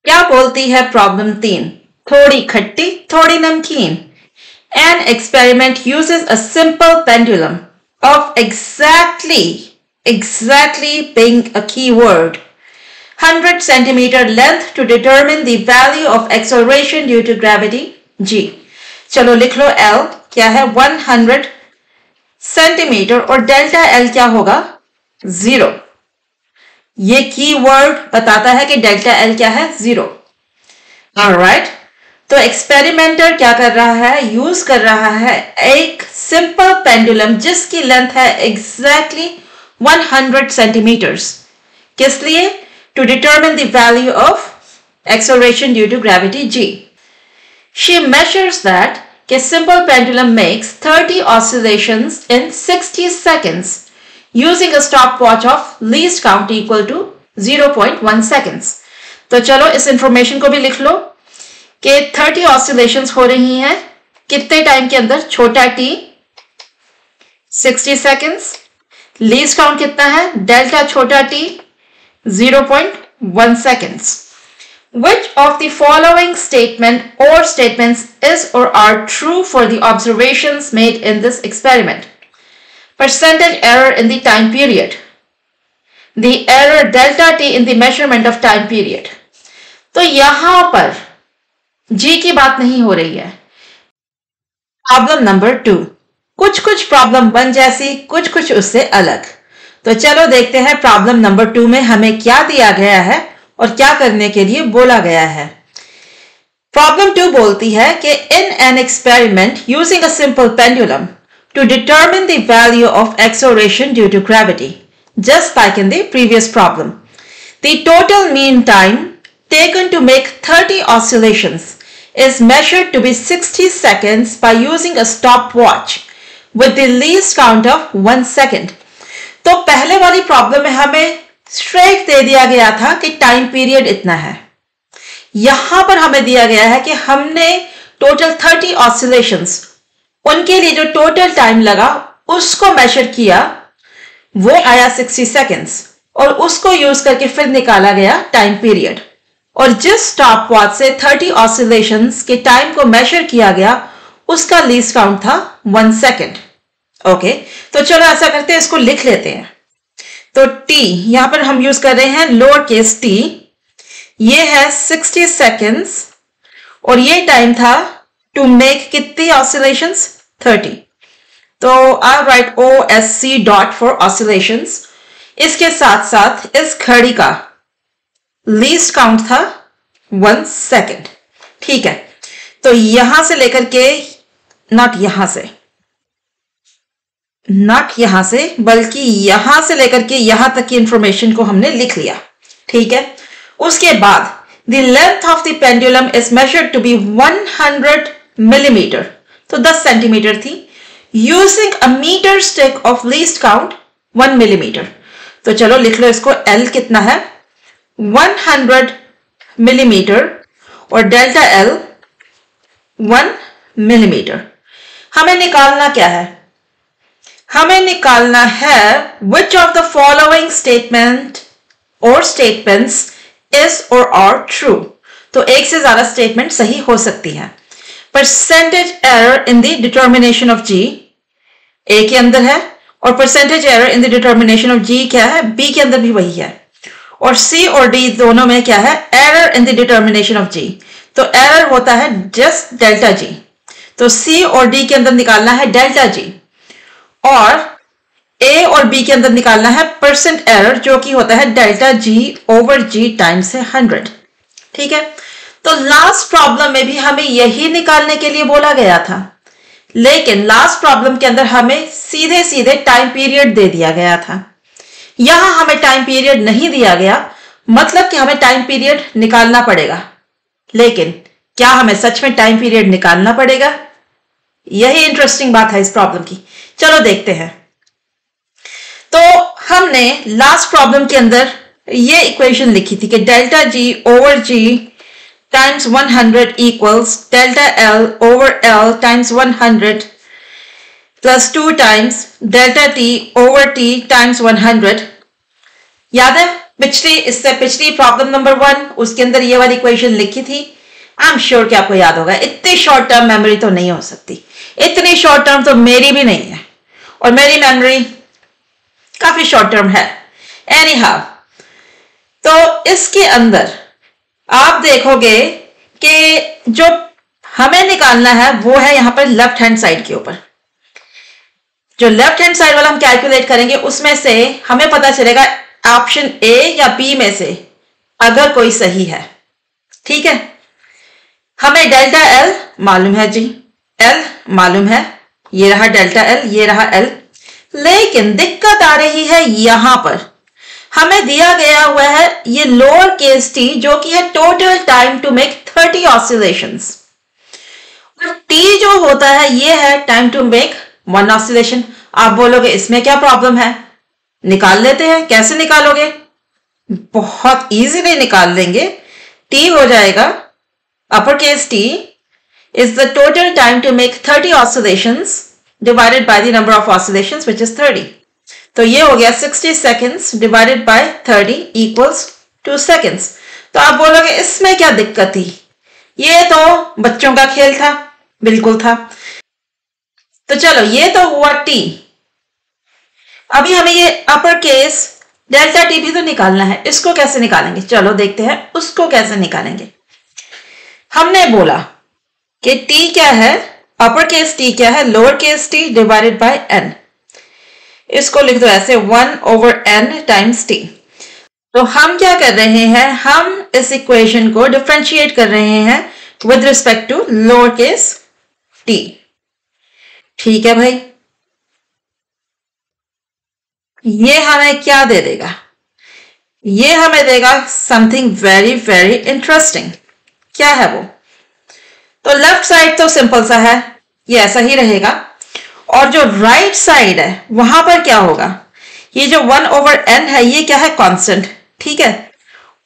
क्या बोलती है प्रॉब्लम 3? थोड़ी खट्टी थोड़ी नमकीन। An experiment uses a simple pendulum of exactly being a key word, 100 centimeter length to determine the value of acceleration due to gravity g। चलो लिख लो L क्या है 100 सेंटीमीटर और डेल्टा L क्या होगा 0। ये की वर्ड बताता है कि डेल्टा L क्या है 0। ऑलराइट, तो एक्सपेरिमेंटर क्या कर रहा है? यूज कर रहा है एक सिंपल पेंडुलम जिसकी लेंथ है एग्जैक्टली 100 सेंटीमीटर्स। किस लिए? To determine the value of acceleration due to gravity g। She measures that कि simple pendulum makes 30 oscillations in 60 seconds using a stopwatch of least count equal to 0.1 seconds. तो चलो इस information को भी लिख लो कि 30 ऑसिलेशंस हो रही हैं कितने टाइम के अंदर? छोटा t 60 सेकंड्स, लीस्ट काउंट कितना है? डेल्टा छोटा t 0.1 seconds। Which of the following statement or statements is or are true for the observations made in this experiment? Percentage error in the time period, the error delta t in the measurement of time period। तो यहां पर जी की बात नहीं हो रही है। Problem number 2, कुछ प्रॉब्लम 1 जैसी, कुछ उससे अलग। तो चलो देखते हैं प्रॉब्लम नंबर 2 में हमें क्या दिया गया है और क्या करने के लिए बोला गया है। प्रॉब्लम 2 बोलती है कि in an experiment using a simple pendulum to determine the value of acceleration due to gravity, just like in the previous problem, the total mean time taken to make 30 oscillations is measured to be 60 seconds by using a stopwatch with the least count of 1 second। तो पहले वाली problem में हमें straight दे दिया गया था कि time period इतना है। यहां पर हमें दिया गया है कि हमने टोटल 30 ऑसिलेशंस, उनके लिए जो टोटल टाइम लगा उसको मेजर किया, वो आया 60 सेकेंड्स और उसको यूज करके फिर निकाला गया टाइम पीरियड। और जिस स्टॉप वॉच से 30 ऑसिलेशंस के टाइम को मेजर किया गया उसका लीस्ट काउंट था 1 सेकेंड। ओके, तो चलो ऐसा करते हैं, इसको लिख लेते हैं। तो t यहां पर हम यूज कर रहे हैं लोअर केस t, ये है 60 सेकेंड्स और ये टाइम था टू मेक कितनी ऑसिलेशंस 30। तो I write OSC dot for oscillations. इसके साथ साथ इस घड़ी का लीस्ट काउंट था 1 सेकेंड। ठीक है, तो यहां से लेकर के नॉट यहां से बल्कि यहां से लेकर के यहां तक की इंफॉर्मेशन को हमने लिख लिया। ठीक है, उसके बाद the length of the pendulum is measured to be 100 millimetre, तो 10 सेंटीमीटर थी, using a metre stick of least count 1 millimetre. तो चलो लिख लो इसको, L कितना है 100 मिलीमीटर और डेल्टा L 1 मिलीमीटर। हमें निकालना क्या है? हमें निकालना है which of the following statement or statements is or are true। तो एक से ज्यादा स्टेटमेंट सही हो सकती है। Percentage error in the determination of G A के अंदर है और percentage error in the determination of G क्या है? B के अंदर भी वही है। और C और D दोनों में क्या है? Error in the determination of G। तो एरर होता है जस्ट डेल्टा G। तो C और D के अंदर निकालना है डेल्टा G और A और B के अंदर निकालना है परसेंट एरर जो कि होता है delta G over G times 100। ठीक है, तो लास्ट प्रॉब्लम में भी हमें यही निकालने के लिए बोला गया था, लेकिन लास्ट प्रॉब्लम के अंदर हमें सीधे सीधे टाइम पीरियड दे दिया गया था। यहां हमें टाइम पीरियड नहीं दिया गया, मतलब कि हमें टाइम पीरियड निकालना पड़ेगा। लेकिन क्या हमें सच में टाइम पीरियड निकालना पड़ेगा? यही इंटरेस्टिंग बात है इस प्रॉब्लम की। चलो देखते हैं। तो हमने लास्ट प्रॉब्लम के अंदर ये इक्वेशन लिखी थी कि delta G over G times 100 equals delta L over L times 100 plus 2 times delta T over T times 100। याद है इससे पिछली प्रॉब्लम नंबर 1 उसके अंदर ये वाली इक्वेशन लिखी थी। आई एम श्योर कि आपको याद होगा। इतनी शॉर्ट टर्म मेमोरी तो नहीं हो सकती, इतनी शॉर्ट टर्म तो मेरी भी नहीं है, और मेरी मेमोरी काफी शॉर्ट टर्म है। एनीहाउ, तो इसके अंदर आप देखोगे कि जो हमें निकालना है वो है यहां पर लेफ्ट हैंड साइड के ऊपर। जो लेफ्ट हैंड साइड वाला हम कैलकुलेट करेंगे उसमें से हमें पता चलेगा ऑप्शन ए या बी में से अगर कोई सही है। ठीक है, हमें डेल्टा एल मालूम है जी, एल मालूम है, ये रहा डेल्टा एल, ये रहा एल। लेकिन दिक्कत आ रही है यहां पर, हमें दिया गया हुआ है ये लोअर केस टी जो कि है total time to make 30 oscillations, और टी जो होता है ये है टाइम टू मेक 1 ऑसिलेशन। आप बोलोगे इसमें क्या प्रॉब्लम है, निकाल लेते हैं। कैसे निकालोगे? बहुत इजीली निकाल लेंगे। टी हो जाएगा अपर case T is the total time to make 30 oscillations divided by the number of oscillations which is 30. तो ये हो गया 60 seconds divided by 30 equals 2 seconds. तो आप बोलोगे इसमें क्या दिक्कत थी, ये तो बच्चों का खेल था। बिल्कुल था। तो चलो ये तो हुआ टी। अभी हमें ये अपर केस डेल्टा टी भी तो निकालना है। इसको कैसे निकालेंगे? चलो देखते हैं उसको कैसे निकालेंगे। हमने बोला कि t क्या है, अपर केस t क्या है, lower case t divided bye n। इसको लिख दो ऐसे 1/n टाइम्स t। तो हम क्या कर रहे हैं, हम इस इक्वेशन को डिफरेंशिएट कर रहे हैं with respect to lower case t। ठीक है भाई, ये हमें क्या दे देगा? ये हमें देगा समथिंग वेरी वेरी इंटरेस्टिंग। क्या है वो? तो लेफ्ट साइड तो सिंपल सा है, ये ऐसा ही रहेगा, और जो राइट साइड है वहां पर क्या होगा, ये जो 1/n है ये क्या है, कांस्टेंट। ठीक है,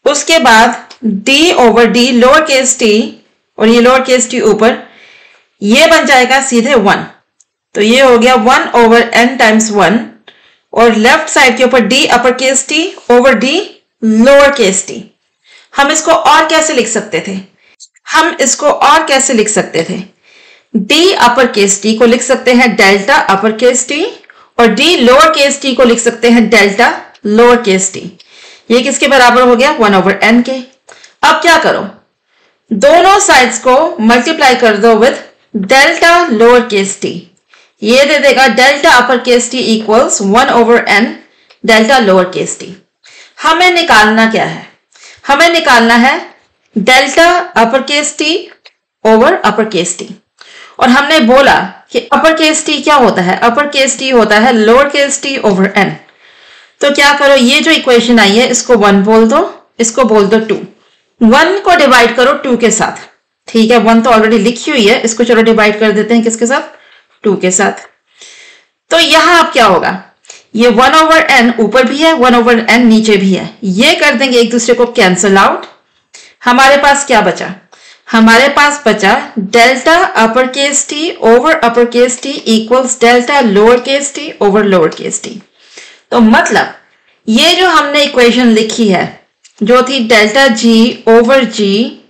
उसके बाद d over D lower case T, और ये लोअर केस टी ऊपर, ये बन जाएगा सीधे 1। तो ये हो गया 1/n टाइम्स 1, और लेफ्ट साइड के ऊपर d अपर case T over d lower case T. हम इसको और कैसे लिख सकते थे? d अपर केस टी को लिख सकते हैं डेल्टा अपर केस टी, और d लोअर केस टी को लिख सकते हैं डेल्टा लोअर केस टी। ये किसके बराबर हो गया? 1/n के। अब क्या करो, दोनों साइड्स को मल्टीप्लाई कर दो with delta lower case T. ये दे देगा delta upper case T equals 1/n delta lower case T. हमें निकालना क्या है? हमें निकालना है delta upper case T over upper case T. और हमने बोला कि अपर केस टी क्या होता है? अपर केस टी होता है lower case T over n। तो क्या करो, ये जो इक्वेशन आई है इसको 1 बोल दो, इसको बोल दो 2। 1 को डिवाइड करो 2 के साथ। ठीक है, 1 तो ऑलरेडी लिखी हुई है, इसको चलो डिवाइड कर देते हैं किसके साथ? 2 के साथ। तो यहां अब क्या होगा, ये 1/n ऊपर भी है, 1/n नीचे भी है, ये कर देंगे एक दूसरे को कैंसल आउट। हमारे पास क्या बचा? हमारे पास बचा delta upper case T over upper case T equals delta lower case T over lower case T. तो मतलब ये जो हमने इक्वेशन लिखी है जो थी delta G over G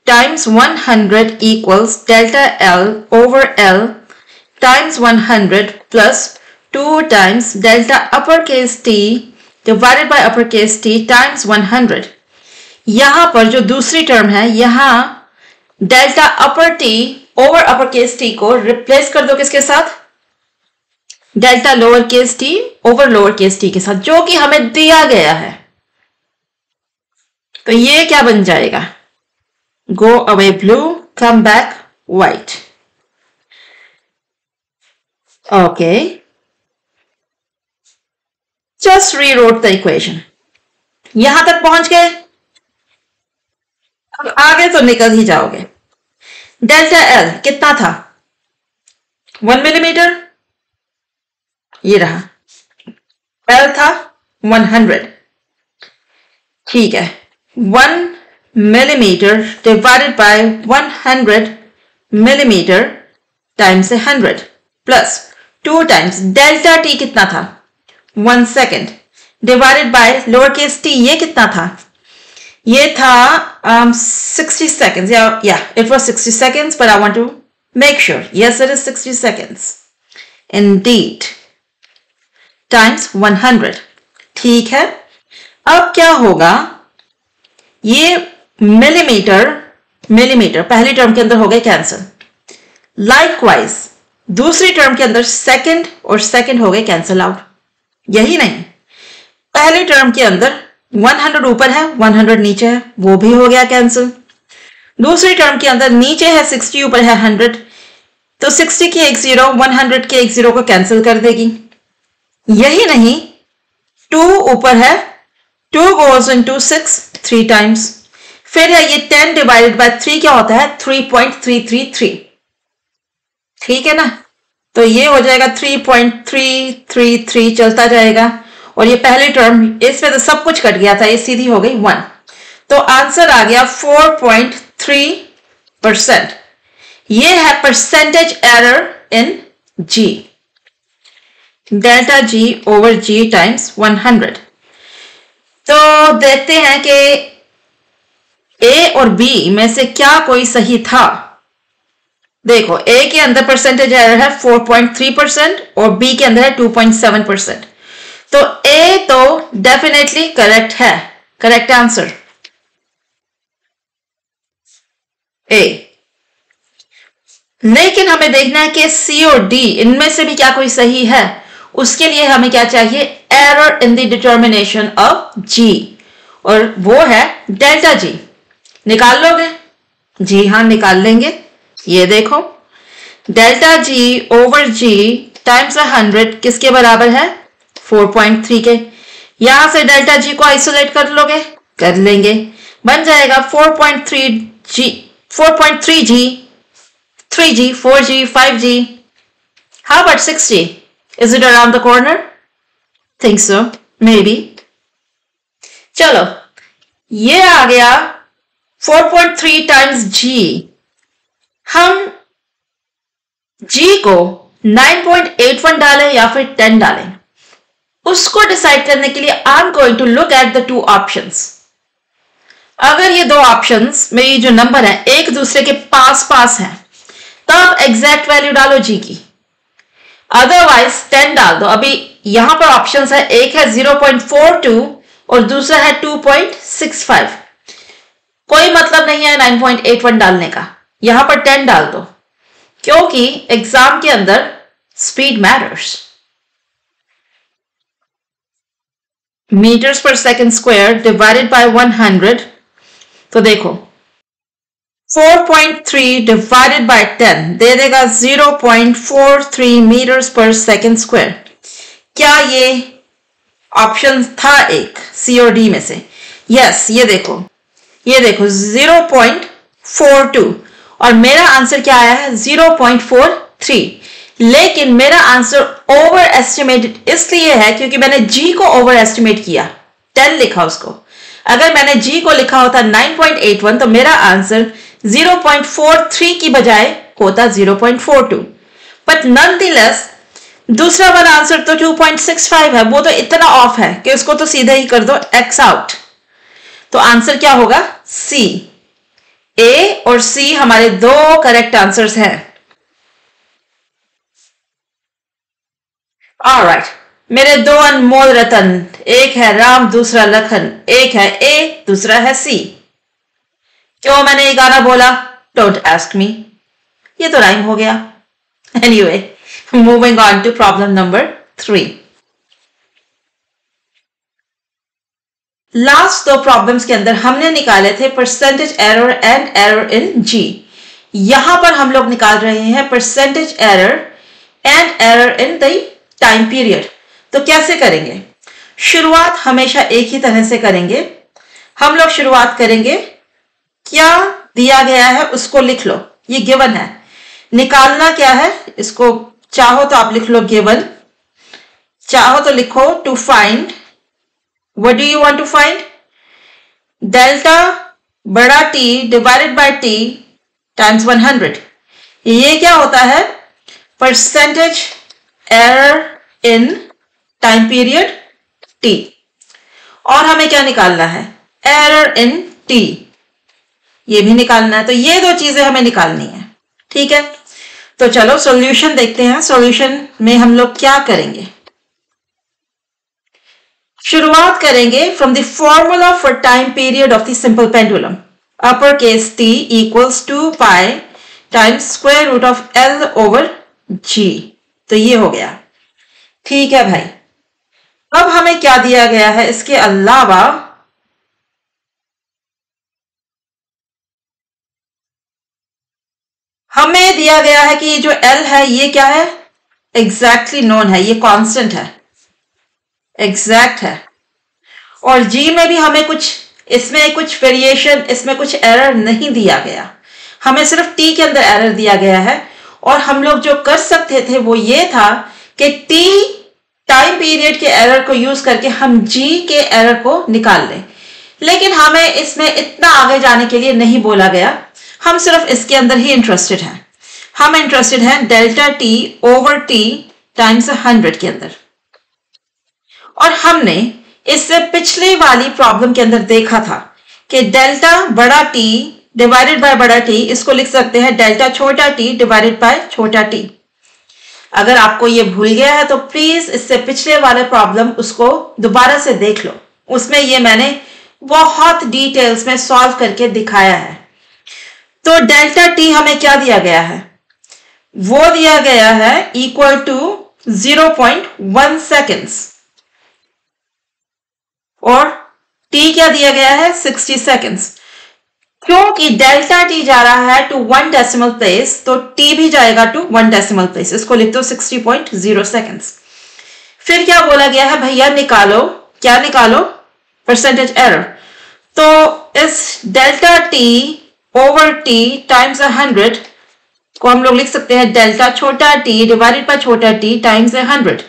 times 100 equals delta L over L times 100 plus 2 times delta upper case T divided by upper case T times 100। यहां पर जो दूसरी टर्म है, यहां delta upper T over upper case T को replace कर दो किसके साथ? Delta lower case T over lower case T के साथ, जो कि हमें दिया गया है। तो ये क्या बन जाएगा? Go away blue, come back white. Okay, just rewrote the equation. यहां तक पहुंच गए, अब आगे तो निकल ही जाओगे। डेल्टा एल कितना था? 1 मिलीमीटर, ये रहा। एल था 100। ठीक है, 1 millimeter divided by 100 millimeter times 100 plus 2 times delta t कितना था 1 second divided by lower case t, ये कितना था, ये था 60 seconds. Yeah, it was 60 seconds, but I want to make sure. Yes, it is 60 seconds. Indeed. Times 100. ठीक है, अब क्या होगा, ये मिलीमीटर पहली टर्म के अंदर हो गए कैंसिल. लाइकवाइज दूसरी टर्म के अंदर सेकंड और सेकंड हो गए कैंसिल आउट. यही नहीं, पहली टर्म के अंदर 100 ऊपर है 100 नीचे है, वो भी हो गया कैंसिल. दूसरी टर्म के अंदर नीचे है 60 ऊपर है 100, तो 60 की एक जीरो 100 के एक जीरो को कैंसिल कर देगी. यही नहीं, 2 ऊपर है 2 goes into 6 3 times. फिर है ये 10 डिवाइडेड बाय 3 क्या होता है 3.333. ठीक है ना, तो ये हो जाएगा 3.333 चलता जाएगा. और ये पहली टर्म, इसमें तो सब कुछ कट गया था, ये सीधी हो गई 1. तो आंसर आ गया 4.3%. ये है percentage error in G, delta G over G times 100. तो देखते हैं कि ए और बी में से क्या कोई सही था. देखो, ए के अंदर परसेंटेज एरर है 4.3% और बी के अंदर है 2.7%. तो ए तो डेफिनेटली करेक्ट है, करेक्ट आंसर ए. लेकिन हमें देखना है कि सी और डी इनमें से भी क्या कोई सही है. उसके लिए हमें क्या चाहिए, error in the determination of G, और वो है डेल्टा जी. निकाल लोगे? जी हाँ, निकाल लेंगे. ये देखो, delta G over G times 100 किसके बराबर है 4.3 के. यहां से डेल्टा जी को आइसोलेट कर लोगे, कर लेंगे, बन जाएगा 4.3G, 4.3G, 3G, 4G, 5G. How about 60? Is it around the corner? Think so, maybe. चलो, ये आ गया 4.3 times G. हम G को 9.81 डालें या फिर 10 डालें, उसको डिसाइड करने के लिए I am going to look at the 2 options. अगर ये 2 ऑप्शंस में ये जो नंबर है एक दूसरे के पास पास हैं, तब एग्जैक्ट वैल्यू डालो जी की, अदरवाइज 10 डाल दो. अभी यहां पर ऑप्शंस है, एक है 0.42 और दूसरा है 2.65. कोई मतलब नहीं है 9.81 डालने का, यहां पर 10 डाल दो, क्योंकि एग्जाम के अंदर स्पीड मैटर्स. मीटर्स पर सेकेंड स्क्वायर डिवाइडेड बाय 100. तो देखो 4.3 डिवाइडेड बाय 10 दे देगा 0.43 मीटर्स पर सेकेंड स्क्वायर. क्या ये ऑप्शन था एक सी और डी में से? यस, ये देखो 0.42 और मेरा आंसर क्या आया है 0.43. लेकिन मेरा आंसर ओवर एस्टिमेटेड इसलिए है क्योंकि मैंने जी को ओवर एस्टिमेट किया, 10 लिखा उसको. अगर मैंने जी को लिखा होता 9.81 तो मेरा आंसर 0.43 की बजाय होता 0.42. बट नॉनदलेस दूसरा वाला आंसर तो 2.65 है, वो तो इतना ऑफ है कि उसको तो सीधे ही कर दो एक्स आउट. तो आंसर क्या होगा सी. ए और सी हमारे 2 करेक्ट आंसर्स हैं. ऑलराइट, मेरे 2 अनमोल रतन, एक है राम दूसरा लखन, एक है ए दूसरा है सी. क्यों मैंने ये गाना बोला? डोंट आस्क मी, ये तो राइम हो गया. Anyway, moving on to problem number 3. Last 2 problems के अंदर हमने निकाले थे percentage error and error in G. यहां पर हम लोग निकाल रहे हैं percentage error and error in the time period. तो कैसे करेंगे? शुरुआत हमेशा एक ही तरह से करेंगे. हम लोग शुरुआत करेंगे, क्या दिया गया है उसको लिख लो, ये गिवन है. निकालना क्या है, इसको चाहो तो आप लिख लो गिवन, चाहो तो लिखो to find what do you want to find? Delta बड़ा T divided by T times 100। ये क्या होता है? Percentage error in time period T. और हमें क्या निकालना है? एरर इन टी, ये भी निकालना है। तो ये दो चीजें हमें निकालनी है, ठीक है। तो चलो सॉल्यूशन देखते हैं। सॉल्यूशन में हम लोग क्या करेंगे? शुरुआत करेंगे from the formula for time period of the simple pendulum. Upper case T equals two pi times square root of L over G. तो ये हो गया, ठीक है भाई। अब हमें क्या दिया गया है? इसके अलावा हमें दिया गया है कि ये जो L है ये क्या है? एग्जैक्टली नोन है, ये कांस्टेंट है, एग्जैक्ट है। और G में भी हमें कुछ, इसमें कुछ वेरिएशन, इसमें कुछ एरर नहीं दिया गया, हमें सिर्फ T के अंदर एरर दिया गया है। और हम लोग जो कर सकते थे वो ये था कि T टाइम पीरियड के एरर को यूज करके हम G के एरर को निकाल लें, लेकिन हमें इसमें इतना आगे जाने के लिए नहीं बोला गया। हम सिर्फ इसके अंदर ही इंटरेस्टेड हैं। हम इंटरेस्टेड हैं delta T over T times 100 के अंदर। और हमने इससे पिछले वाली प्रॉब्लम के अंदर देखा था कि डेल्टा बड़ा टी डिवाइडेड बाय बड़ा टी, इसको लिख सकते हैं डेल्टा छोटा टी डिवाइडेड बाय छोटा टी। अगर आपको ये भूल गया है तो प्लीज इससे पिछले वाले प्रॉब्लम उसको दोबारा से देख लो, उसमें ये मैंने बहुत डिटेल्स में सॉल्व करके दिखाया है। तो डेल्टा टी हमें क्या दिया गया है? वो दिया गया है इक्वल टू 0.1 सेकेंड्स, और टी क्या दिया गया है? 60 सेकेंड्स। क्योंकि डेल्टा टी जा रहा है टू 1 डेसिमल प्लेस, तो टी भी जाएगा टू 1 डेसिमल प्लेस। इसको लिख दो 60.0 सेकेंड्स। फिर क्या बोला गया है? भैया निकालो, क्या निकालो? Percentage error. तो इस delta T over T times 100 को हम लोग लिख सकते हैं डेल्टा छोटा टी डिवाइडेड बाय छोटा टी टाइम्स 100।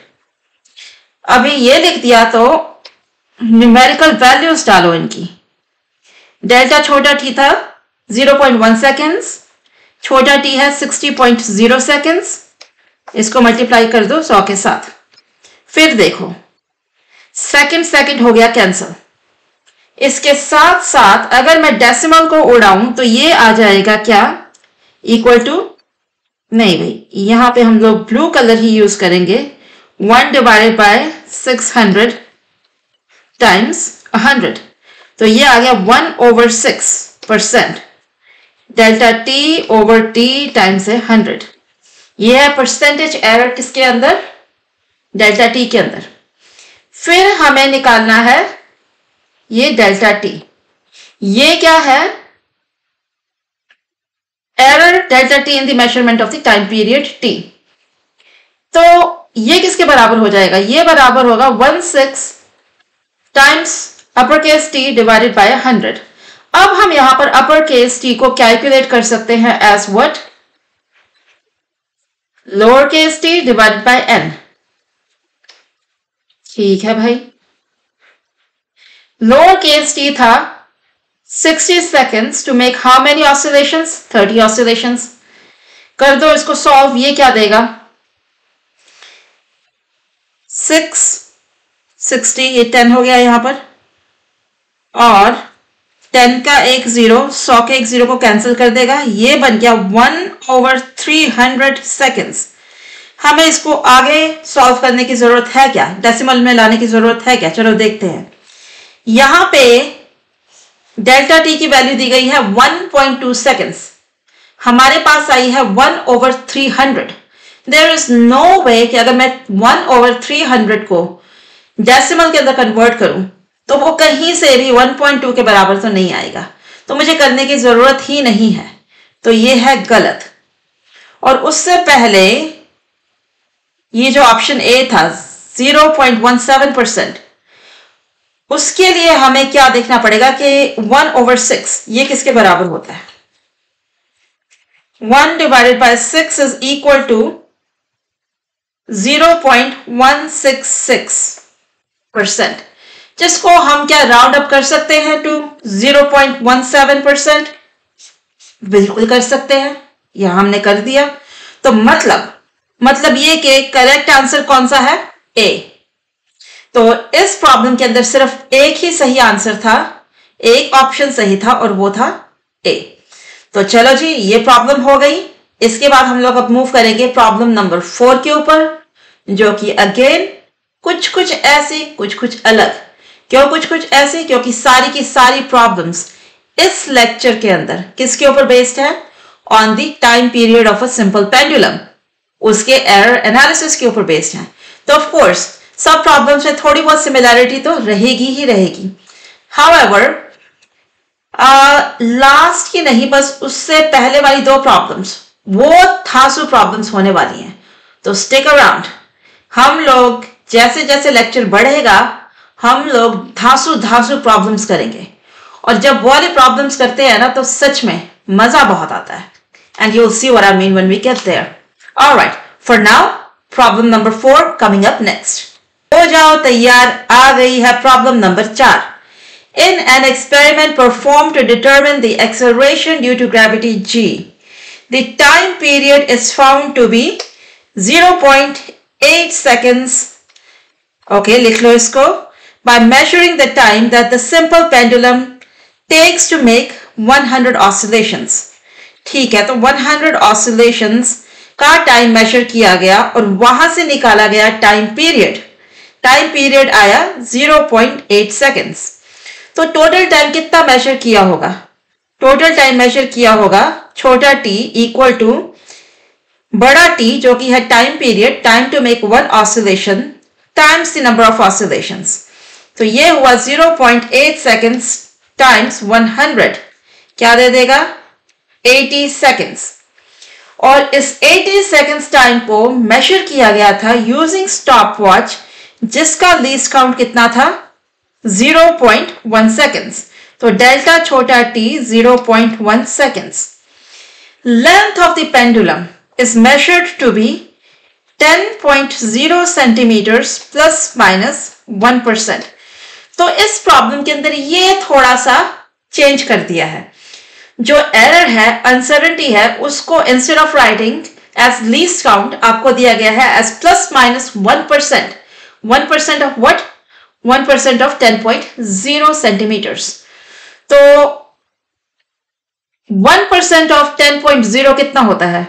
अभी ये लिख दिया तो न्यूमेरिकल वैल्यूज डालो इनकी। डेल्टा छोटा टी था 0.1 सेकेंड्स, छोटा टी है 60.0 सेकेंड्स। इसको मल्टीप्लाई कर दो 100 के साथ। फिर देखो सेकेंड हो गया कैंसल। इसके साथ साथ अगर मैं डेसिमल को उड़ाऊं तो ये आ जाएगा क्या? इक्वल टू, नहीं भाई, यहां पे हम लोग ब्लू कलर ही यूज करेंगे। 1 डिवाइडेड बाय 600 टाइम्स 100, तो ये आ गया 1/6%। Delta T over T times 100। ये है परसेंटेज एरर किसके अंदर? डेल्टा टी के अंदर। फिर हमें निकालना है ये डेल्टा टी। ये क्या है? Error delta T in the measurement of the time period T. तो ये किसके बराबर हो जाएगा? ये बराबर होगा 1/6 times upper case T divided by 100। अब हम यहां पर अपर केस टी को कैलकुलेट कर सकते हैं as what? Lower case T divided by N. ठीक है भाई। लोअर केस टी था 60 seconds to make how many oscillations? 30 oscillations। कर दो इसको सॉल्व। ये क्या देगा? 60, ये 10 हो गया यहां पर, और 10 का एक 0, 100 के एक 0 को कैंसिल कर देगा। ये बन गया 1/300 seconds। हमें इसको आगे सॉल्व करने की जरूरत है क्या? डेसिमल में लाने की जरूरत है क्या? चलो देखते हैं। यहां पे डेल्टा टी की वैल्यू दी गई है 1.2 सेकेंड्स, हमारे पास आई है 1/300। देयर इज नो वे कि अगर मैं 1/300 को डेसिमल के अंदर कन्वर्ट करूं तो वो कहीं से भी 1.2 के बराबर तो नहीं आएगा, तो मुझे करने की जरूरत ही नहीं है। तो ये है गलत। और उससे पहले ये जो ऑप्शन ए था 0.17%, उसके लिए हमें क्या देखना पड़ेगा कि 1/6 ये किसके बराबर होता है? 1 divided by 6 is equal to 0.166%। जिसको हम क्या राउंड अप कर सकते हैं टू 0.17%? बिल्कुल कर सकते हैं, यह हमने कर दिया। तो मतलब ये कि करेक्ट आंसर कौन सा है? ए। तो इस प्रॉब्लम के अंदर सिर्फ एक ही सही आंसर था, एक ऑप्शन सही था और वो था ए। तो चलो जी, ये प्रॉब्लम हो गई। इसके बाद हम लोग अब मूव करेंगे प्रॉब्लम नंबर 4 के ऊपर, जो कि अगेन कुछ कुछ ऐसी कुछ कुछ अलग। क्यों कुछ कुछ ऐसी? क्योंकि सारी की सारी प्रॉब्लम्स इस लेक्चर के अंदर किसके ऊपर बेस्ड है? On the time period of a simple pendulum, उसके एरर एनालिसिस के ऊपर बेस्ड है। तो ऑफ कोर्स सब प्रॉब्लम्स में थोड़ी बहुत सिमिलैरिटी तो रहेगी ही रहेगी। हाउएवर लास्ट की नहीं, बस उससे पहले वाली 2 प्रॉब्लम्स वो थासु प्रॉब्लम्स होने वाली हैं। तो स्टिक अराउंड। हम लोग जैसे जैसे लेक्चर बढ़ेगा हम लोग धासु प्रॉब्लम्स करेंगे, और जब वो वाली प्रॉब्लम्स करते हैं ना तो सच में मजा बहुत आता है। And you will see what I mean when we get there. Alright, for now problem number 4 coming up next. हो जाओ तैयार, आ गई है problem number 4। In an experiment performed to determine the acceleration due to gravity g, the time period is found to be 0.8 seconds. Okay, लिख लो इसको। By measuring the time that the simple pendulum takes to make 100 oscillations. ठीक है, तो 100 oscillations का time major किया गया और वहां से निकाला गया टाइम पीरियड। टाइम पीरियड आया 0.8 सेकेंड्स। तो टोटल टाइम कितना मेजर किया होगा? टोटल टाइम मेजर किया होगा छोटा t इक्वल टू बड़ा T, जो कि है time period, time to make 1 oscillation times the number of oscillations. तो ये हुआ 0.8 सेकेंड्स टाइम्स 100, क्या दे देगा? 80 सेकेंड्स। और इस 80 सेकेंड्स टाइम को मेजर किया गया था यूजिंग स्टॉप वॉच, जिसका लीस्ट काउंट कितना था? 0.1 सेकेंड्स। तो डेल्टा छोटा t 0.1 seconds. Length of the pendulum is measured to be 10.0 centimeters plus minus 1%. तो इस प्रॉब्लम के अंदर ये थोड़ा सा चेंज कर दिया है। जो एरर है, अनसर्टेनिटी है, उसको instead of writing as least count आपको दिया गया है as plus minus 1%। 1% of what? 1% of 10.0 centimetres. तो 1% ऑफ 10.0 कितना होता है?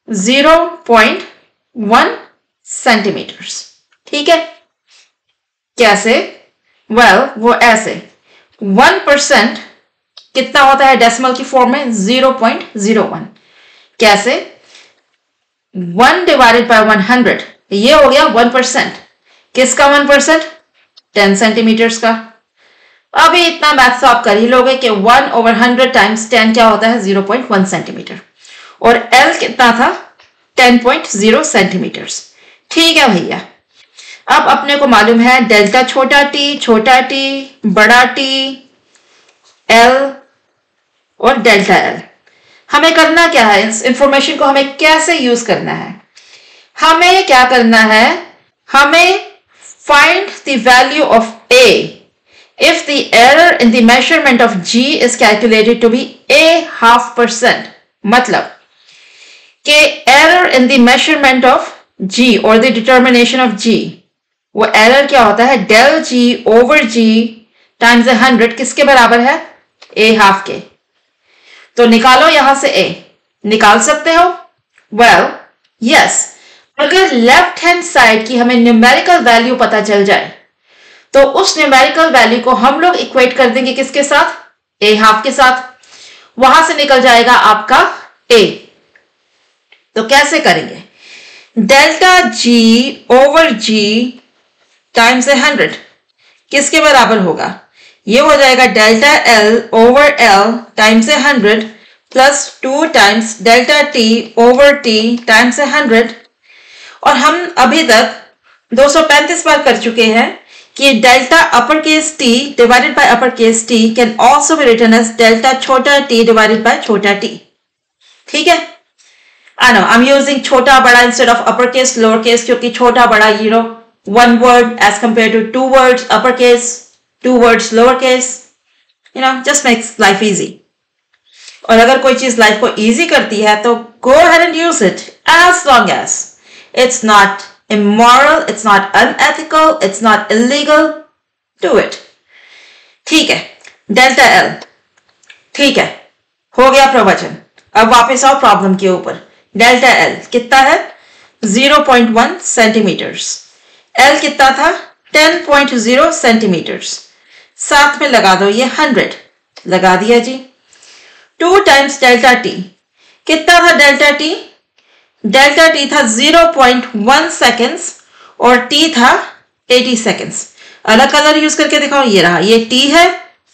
0.1 सेंटीमीटर्स। ठीक है, कैसे? वो ऐसे 1% कितना होता है डेसिमल की फॉर्म में? 0.01। कैसे? 1 डिवाइडेड बाय 100, ये हो गया 1%। किसका 1%? 10 सेंटीमीटर्स का। अभी इतना मैथ्स आप कर ही लोगे कि 1/100 टाइम्स 10 क्या होता है? 0.1 सेंटीमीटर। और L कितना था? 10.0 सेंटीमीटर्स। ठीक है भैया, अब अपने को मालूम है डेल्टा छोटा t, बड़ा T, L और डेल्टा L। हमें करना क्या है? इस इंफॉर्मेशन को हमें कैसे यूज करना है? हमें क्या करना है? हमें find the value of A if the error in the measurement of G is calculated to be ½ %। मतलब कि error in the measurement of G or the determination of G, वो error क्या होता है? del G over G times 100 किसके बराबर है? A½ के। तो निकालो यहां से A। निकाल सकते हो? yes, अगर लेफ्ट हैंड साइड की हमें न्यूमेरिकल वैल्यू पता चल जाए तो उस न्यूमेरिकल वैल्यू को हम लोग इक्वेट कर देंगे किसके साथ? A½ के साथ। वहां से निकल जाएगा आपका A। तो कैसे करेंगे? Delta G over G times 100 किसके बराबर होगा? ये हो जाएगा delta L over L times 100 plus 2 times delta T over T times 100। और हम अभी तक 235 बार कर चुके हैं कि delta upper case t divided by upper case t can also be written as delta छोटा t डिवाइडेड बाय छोटा t। ठीक है, I know I am using छोटा बड़ा instead of upper case lower case, क्योंकि छोटा बड़ा 1 word as compare to 2 words upper case, 2 words lowercase, just makes life easy. और अगर कोई चीज लाइफ को इजी करती है तो go ahead and use it as long as it's not immoral, it's not unethical, it's not illegal. Do it. ठीक है, डेल्टा एल। ठीक है, हो गया प्रवचन। अब वापस आओ प्रॉब्लम के ऊपर। डेल्टा एल कितना है? 0.1 सेंटीमीटर्स। एल कितना था? 10.0 सेंटीमीटर्स। साथ में लगा दो ये 100, लगा दिया जी। 2 टाइम्स डेल्टा टी कितना था? डेल्टा टी था 0.1 सेकेंड्स और टी था 80 सेकेंड्स। अलग कलर यूज करके दिखाओ, ये रहा, ये टी है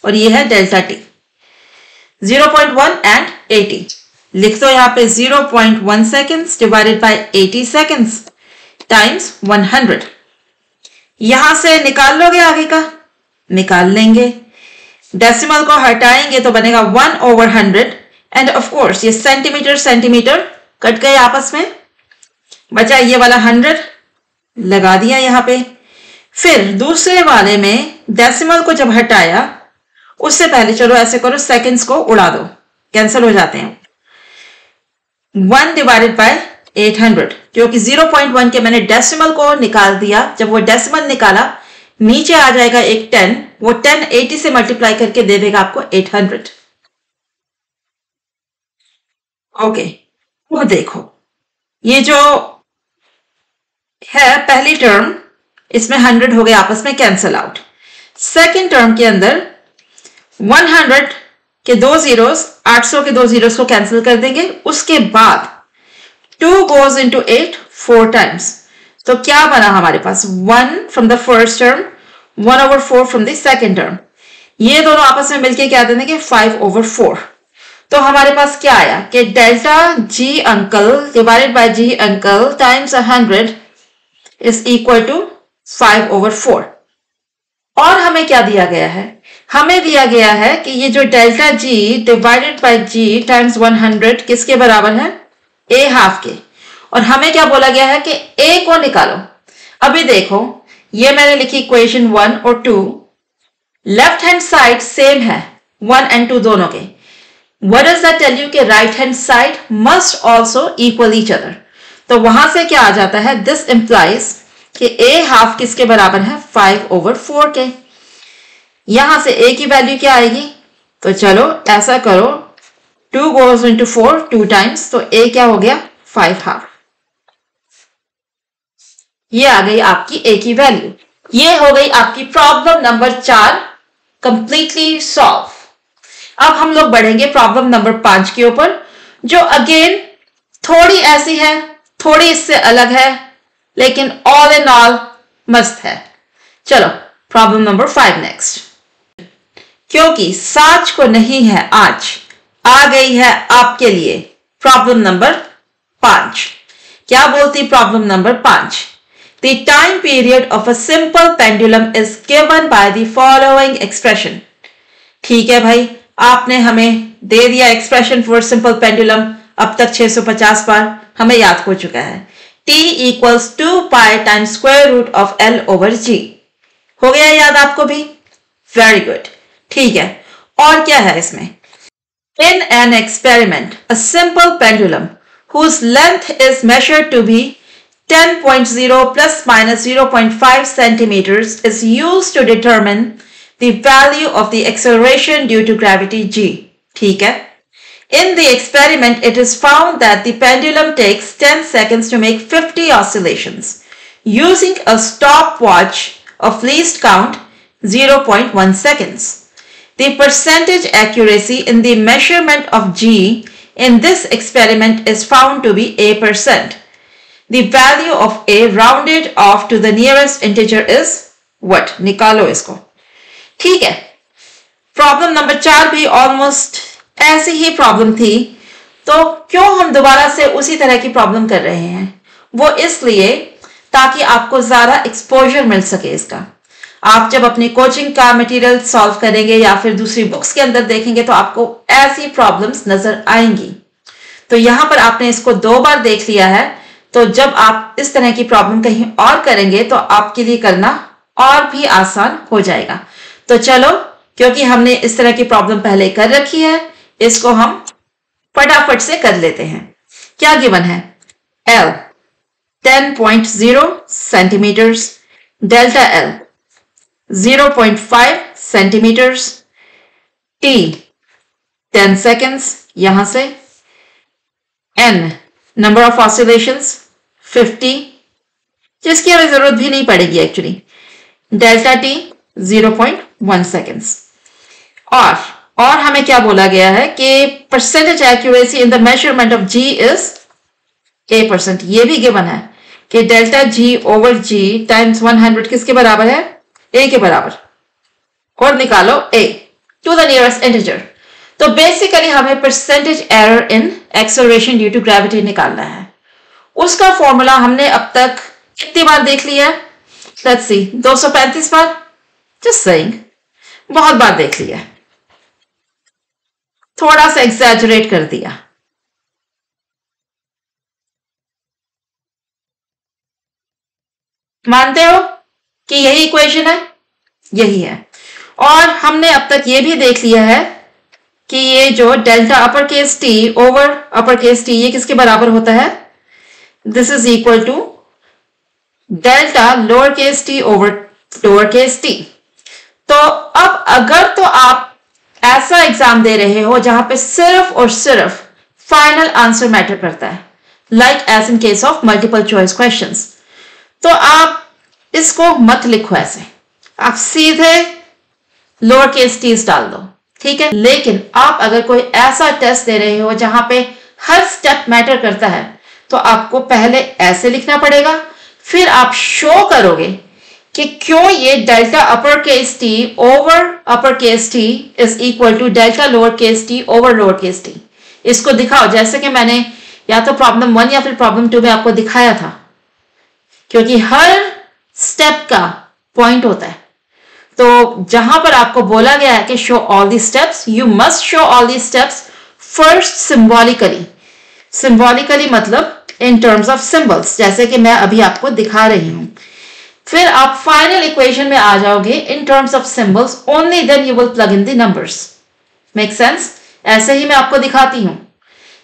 और ये है डेल्टा टी। 0.1 एंड 80 लिख दो यहाँ पे। 0.1 seconds divided by 80 seconds times 100। यहां से निकाल लोगे आगे का? निकाल लेंगे। डेसिमल को हटाएंगे तो बनेगा 1/100 एंड ऑफ कोर्स ये सेंटीमीटर कट गए आपस में, बचा ये वाला 100, लगा दिया यहां पे। फिर दूसरे वाले में डेसिमल को जब हटाया, उससे पहले चलो ऐसे करो, सेकंड्स को उड़ा दो, कैंसिल हो जाते हैं। 1 डिवाइडेड बाय 800, क्योंकि 0.1 के मैंने डेसिमल को निकाल दिया। जब वो डेसिमल निकाला, नीचे आ जाएगा एक 10, वो 10 80 से मल्टीप्लाई करके दे देगा आपको 800। ओके, वो देखो, ये जो है पहली टर्म, इसमें 100 हो गए आपस में कैंसिल आउट। सेकेंड टर्म के अंदर 100 के 2 जीरोस, 800 के 2 जीरोस को कैंसिल कर देंगे। उसके बाद 2 goes into 8 4 टाइम्स, तो क्या बना हमारे पास? 1 from the first term, 1/4 from the second term. ये दोनों आपस में मिलके क्या दे देंगे? 5/4। तो हमारे पास क्या आया कि delta G uncle divided by G uncle times 100 is equal to 5/4। और हमें क्या दिया गया है? हमें दिया गया है कि ये जो delta G divided by G times 100 किसके बराबर है? a हाफ के। और हमें क्या बोला गया है कि a को निकालो। अभी देखो, ये मैंने लिखी इक्वेशन 1 और 2, लेफ्ट हैंड साइड सेम है 1 and 2 दोनों के। What does that tell you? कि right hand side must also equal each other। तो वहां से क्या आ जाता है? This implies कि a हाफ किसके बराबर है? 5/4 के। यहां से a की वैल्यू क्या आएगी? तो चलो ऐसा करो, 2 goes into 4 2 टाइम्स, तो a क्या हो गया? 5 हाफ। ये आ गई आपकी a की वैल्यू। ये हो गई आपकी प्रॉब्लम नंबर 4 कंप्लीटली सॉल्व। अब हम लोग बढ़ेंगे प्रॉब्लम नंबर 5 के ऊपर, जो अगेन थोड़ी ऐसी है, थोड़ी इससे अलग है, लेकिन ऑल इन ऑल मस्त है। चलो प्रॉब्लम नंबर 5 नेक्स्ट। क्योंकि साच को नहीं है आज, आ गई है आपके लिए प्रॉब्लम नंबर 5। क्या बोलती problem number 5? The time period of a simple pendulum is given by the following expression। ठीक है भाई, आपने हमें दे दिया एक्सप्रेशन फॉर सिंपल पेंडुलम। अब तक 650 बार हमें याद हो चुका है। T equals 2π times square root of L over G। हो गया याद आपको भी? Very good. ठीक है, और क्या है इसमें? In an experiment, a simple pendulum whose length is measured to be 10.0 plus minus 0.5 centimeters is used to determine the value of the acceleration due to gravity G। ठीक है, in the experiment it is found that the pendulum takes 10 seconds to make 50 oscillations using a stopwatch of least count 0.1 seconds. The percentage accuracy in the measurement of G in this experiment is found to be A%. The value of A rounded off to the nearest integer is what? निकालो इसको। ठीक है, problem number 4 भी almost ऐसी ही problem थी, तो क्यों हम दोबारा से उसी तरह की प्रॉब्लम कर रहे हैं? वो इसलिए ताकि आपको ज्यादा एक्सपोजर मिल सके इसका। आप जब अपनी कोचिंग का मटेरियल सॉल्व करेंगे या फिर दूसरी बुक्स के अंदर देखेंगे तो आपको ऐसी प्रॉब्लम्स नजर आएंगी। तो यहां पर आपने इसको 2 बार देख लिया है, तो जब आप इस तरह की प्रॉब्लम कहीं और करेंगे तो आपके लिए करना और भी आसान हो जाएगा। तो चलो, क्योंकि हमने इस तरह की प्रॉब्लम पहले कर रखी है, इसको हम फटाफट से कर लेते हैं। क्या गिवन है? L 10.0 centimetres, delta L 0.5 centimetres, T 10 seconds यहां से, N नंबर ऑफ ऑसिलेशंस 50, जिसकी हमें जरूरत भी नहीं पड़ेगी एक्चुअली, डेल्टा T 0.1 सेकेंड्स। और हमें क्या बोला गया है कि percentage accuracy in the measurement of G is A%। ये भी गिवन है कि delta G over G times 100 किसके बराबर है? A के बराबर। और निकालो A to the nearest integer. तो बेसिकली हमें percentage error in acceleration due to gravity निकालना है। उसका फॉर्मूला हमने अब तक कितनी बार देख लिया? Let's see, 235 bar, just saying, बहुत बार देख लिया, थोड़ा सा एग्जैजरेट कर दिया। मानते हो कि यही इक्वेशन है? यही है। और हमने अब तक ये भी देख लिया है कि ये जो delta upper case T over upper case T, ये किसके बराबर होता है? This is equal to delta lower case T over lower case T. तो अब अगर तो आप ऐसा एग्जाम दे रहे हो जहां पे सिर्फ और सिर्फ फाइनल आंसर मैटर करता है, like as in case of multiple choice questions, तो आप इसको मत लिखो ऐसे, आप सीधे लोअर केस टीज डाल दो, ठीक है। लेकिन आप अगर कोई ऐसा टेस्ट दे रहे हो जहां पे हर स्टेप मैटर करता है, तो आपको पहले ऐसे लिखना पड़ेगा, फिर आप शो करोगे कि क्यों ये delta upper case T over upper case T is equal to delta lower case T over lower case T. इसको दिखाओ, जैसे कि मैंने या तो प्रॉब्लम 1 या फिर प्रॉब्लम 2 में आपको दिखाया था, क्योंकि हर स्टेप का पॉइंट होता है। तो जहां पर आपको बोला गया है कि show all the steps, you must show all the steps first symbolically. Symbolically मतलब इन टर्म्स ऑफ सिंबल्स, जैसे कि मैं अभी आपको दिखा रही हूं। फिर आप फाइनल इक्वेशन में आ जाओगे in terms of symbols, only then you will plug in the numbers. Make sense? ऐसे ही मैं आपको दिखाती हूं,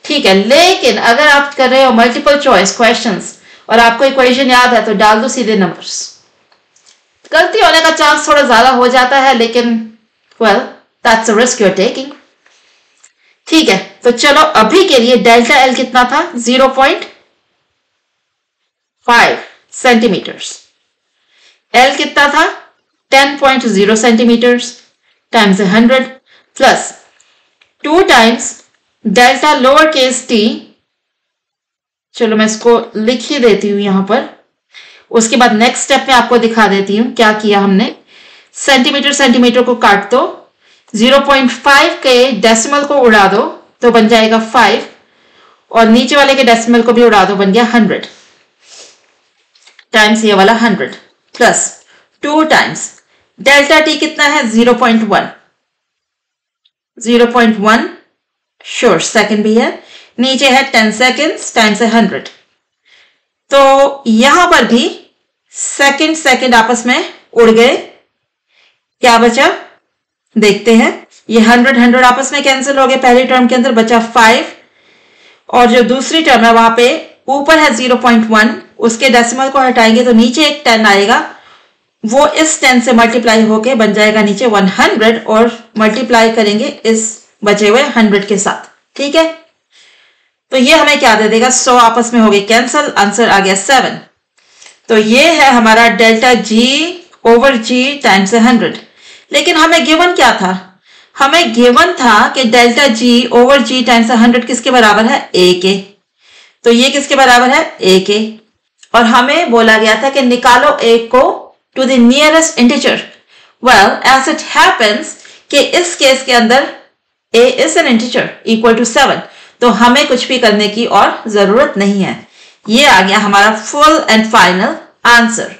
ठीक है। लेकिन अगर आप कर रहे हो मल्टीपल चॉइस क्वेश्चंस और आपको इक्वेशन याद है, तो डाल दो सीधे नंबर्स। गलती होने का चांस थोड़ा ज्यादा हो जाता है, लेकिन well that's a risk you are taking, ठीक है। तो चलो अभी के लिए डेल्टा एल कितना था? 0.5 सेंटीमीटर्स। एल कितना था? 10.0 centimetres times 100 plus 2 times delta lower case t. चलो मैं इसको लिख ही देती हूं यहां पर, उसके बाद नेक्स्ट स्टेप में आपको दिखा देती हूं क्या किया हमने। सेंटीमीटर सेंटीमीटर को काट दो, 0.5 के डेसिमल को उड़ा दो तो बन जाएगा 5, और नीचे वाले के डेसिमल को भी उड़ा दो, बन गया 100 टाइम्स ये वाला 100 प्लस 2 टाइम्स डेल्टा टी कितना है? 0.1 श्योर सेकेंड भी है, नीचे है 10 सेकेंड्स टाइम्स 100। तो यहां पर भी सेकेंड आपस में उड़ गए, क्या बचा देखते हैं। ये 100 आपस में कैंसिल हो गए, पहली टर्म के अंदर बचा 5, और जो दूसरी टर्म है वहां पे ऊपर है 0.1, उसके डेसिमल को हटाएंगे तो नीचे एक 10 आएगा, वो इस 10 से मल्टीप्लाई होके बन जाएगा नीचे 100, और मल्टीप्लाई करेंगे इस बचे हुए 100 के साथ, ठीक है। तो ये हमें क्या दे देगा? 100 आपस में हो गए कैंसिल, आंसर आ गया 7। तो ये है हमारा delta G over G times 100। लेकिन हमें गिवन क्या था? हमें गिवन था कि delta G over G times 100 किसके बराबर है? ए के। तो ये किसके बराबर है? ए के। और हमें बोला गया था कि निकालो ए को to the nearest integer. Well as it happens कि इस केस के अंदर A is an integer equal to 7, तो हमें कुछ भी करने की और जरूरत नहीं है। ये आ गया हमारा फुल एंड फाइनल आंसर।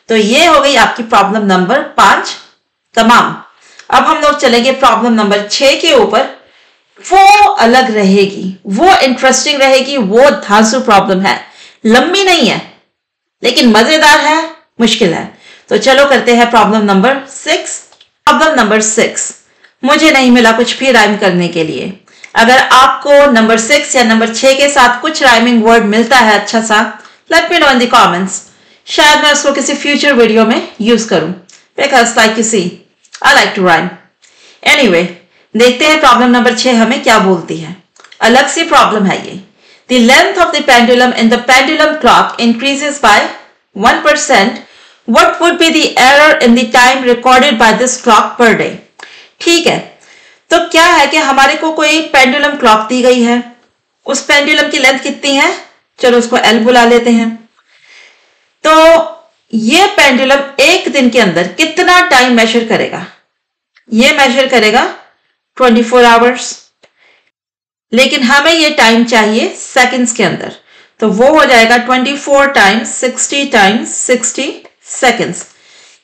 तो ये हो गई आपकी प्रॉब्लम नंबर 5 तमाम। अब हम लोग चलेंगे प्रॉब्लम नंबर 6 के ऊपर। वो अलग रहेगी, वो इंटरेस्टिंग रहेगी, वो धांसू प्रॉब्लम है, लंबी नहीं है लेकिन मजेदार है, मुश्किल है। तो चलो करते हैं प्रॉब्लम नंबर 6 प्रॉब्लम नंबर 6, मुझे नहीं मिला कुछ भी राइम करने के लिए। अगर आपको नंबर 6 या नंबर 6 के साथ कुछ राइमिंग वर्ड मिलता है अच्छा सा, let me know in the comments. शायद मैं उसको किसी फ्यूचर वीडियो में यूज करूं, because like you see I like to rhyme. Anyway, देखते हैं प्रॉब्लम नंबर 6 हमें क्या बोलती है। अलग सी प्रॉब्लम है ये। The length of the pendulum in the pendulum clock increases by 1%. What would be the error in the time recorded by this clock per day? ठीक है, तो क्या है कि हमारे को कोई पेंडुलम क्लॉक दी गई है। उस पेंडुलम की लेंथ कितनी है, चलो उसको एल बुला लेते हैं। तो ये पेंडुलम एक दिन के अंदर कितना टाइम मेजर करेगा? ये मेजर करेगा 24 आवर्स, लेकिन हमें ये टाइम चाहिए सेकंड्स के अंदर। तो वो हो जाएगा 24 टाइम्स 60 टाइम्स 60 सेकंड्स।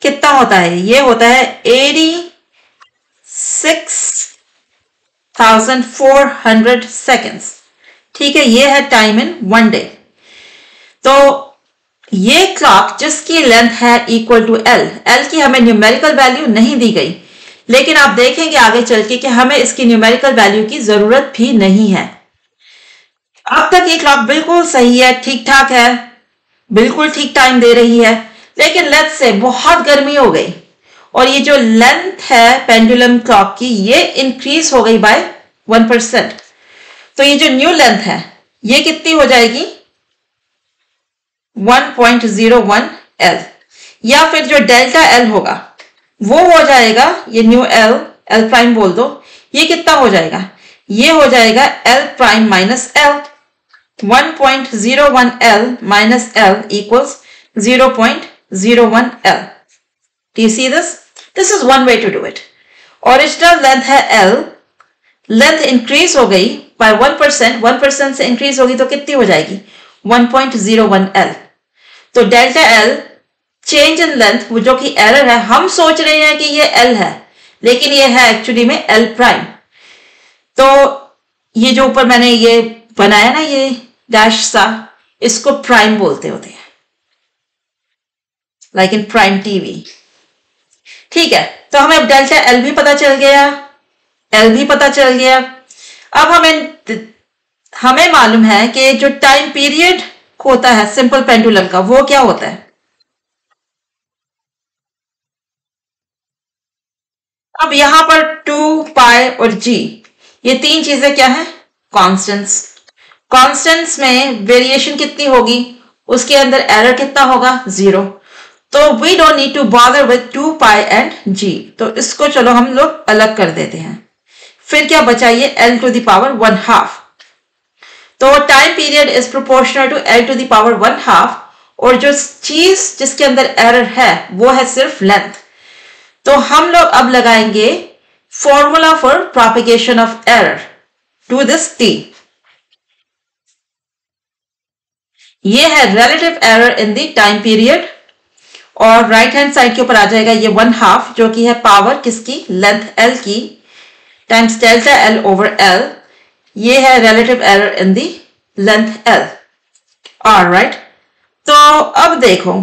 कितना होता है? ये होता है 86,400 सेकंड्स। ठीक है, ये है टाइम इन वन डे। तो ये क्लॉक जिसकी लेंथ है इक्वल टू एल, एल की हमें न्यूमेरिकल वैल्यू नहीं दी गई, लेकिन आप देखेंगे आगे चल के कि हमें इसकी न्यूमेरिकल वैल्यू की जरूरत भी नहीं है। अब तक ये क्लॉक बिल्कुल सही है, ठीक ठाक है, बिल्कुल ठीक टाइम दे रही है, लेकिन लेट्स से बहुत गर्मी हो गई और ये जो लेंथ है पेंडुलम क्लॉक की ये इंक्रीज हो गई बाय 1%। तो ये जो न्यू लेंथ है ये कितनी हो जाएगी? 1.01 एल, या फिर जो डेल्टा एल होगा वो हो जाएगा, ये न्यू एल, एल प्राइम बोल दो, ये कितना हो जाएगा? ये हो जाएगा L prime minus L. 1.01 L minus L equals 0.01 L. Do you see this? This is one way to do it. Original length है एल, लेंथ इंक्रीज हो गई बाय 1%, 1% से इंक्रीज होगी तो कितनी हो जाएगी? 1.01 एल। तो delta L change in length, वो जो कि एरर है, हम सोच रहे हैं कि ये एल है, लेकिन ये है एक्चुअली में एल प्राइम। तो ये जो ऊपर मैंने ये बनाया ना, ये डैश सा, इसको प्राइम बोलते होते हैं, लाइक इन प्राइम टीवी। ठीक है, तो हमें अब डेल्टा एल भी पता चल गया, एल भी पता चल गया। अब हमें मालूम है कि जो टाइम पीरियड होता है सिंपल पेंडुलम का वो क्या होता है। अब यहां पर 2, पाई और जी, ये तीन चीजें क्या है? कॉन्स्टेंट्स। कॉन्स्टेंट्स में वेरिएशन कितनी होगी, उसके अंदर एरर कितना होगा? 0। तो we don't need to bother with 2 pi and G, तो इसको चलो हम लोग अलग कर देते हैं। फिर क्या बचा? ये एल टू द पावर 1/2। तो time period is proportional to L to the power 1/2, और जो चीज जिसके अंदर एरर है वो है सिर्फ लेंथ। तो हम लोग अब लगाएंगे formula for propagation of error to this t. ये है relative error in the time period, और राइट हैंड साइड के ऊपर आ जाएगा ये 1/2 जो कि है पावर किसकी? लेंथ एल की, times delta L over L. ये है relative error in the length L. Alright, तो अब देखो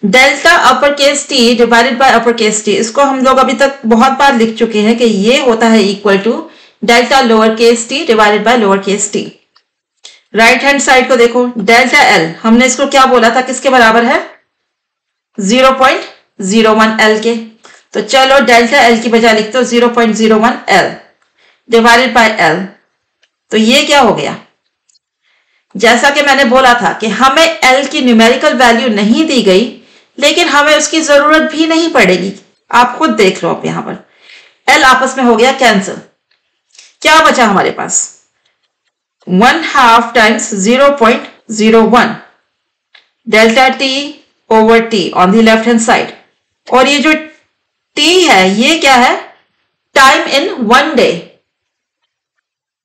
delta upper case T divided by upper case T, इसको हम लोग अभी तक बहुत बार लिख चुके हैं कि ये होता है equal to delta lower case T divided by lower case t. Right hand side को देखो, डेल्टा एल हमने इसको क्या बोला था, किसके बराबर है? 0.01 एल के। तो चलो डेल्टा एल की बजाय लिखते हो 0.01 एल डिवाइडेड बाय एल। तो ये क्या हो गया? जैसा कि मैंने बोला था कि हमें एल की न्यूमेरिकल वैल्यू नहीं दी गई, लेकिन हमें उसकी जरूरत भी नहीं पड़ेगी। आप खुद देख लो, अब यहां पर एल आपस में हो गया कैंसिल। क्या बचा हमारे पास? 1/2 times 0.01 delta T over T on the left hand side, और ये जो टी है ये क्या है? टाइम इन वन डे,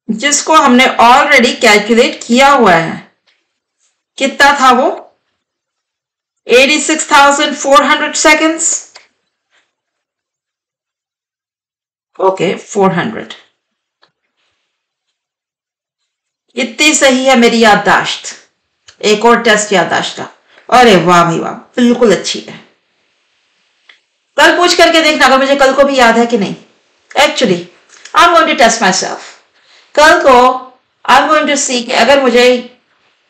जिसको हमने ऑलरेडी कैलकुलेट किया हुआ है। कितना था वो? 86,400 सेकेंड्स। ओके, 400। इतनी सही है मेरी याददाश्त। एक और टेस्ट याददाश्त का। अरे वाह भाई वाह, बिल्कुल अच्छी है। कल पूछ करके देखना अगर मुझे कल को भी याद है कि नहीं। Actually I am going to test myself. कल को I am going to see कि अगर मुझे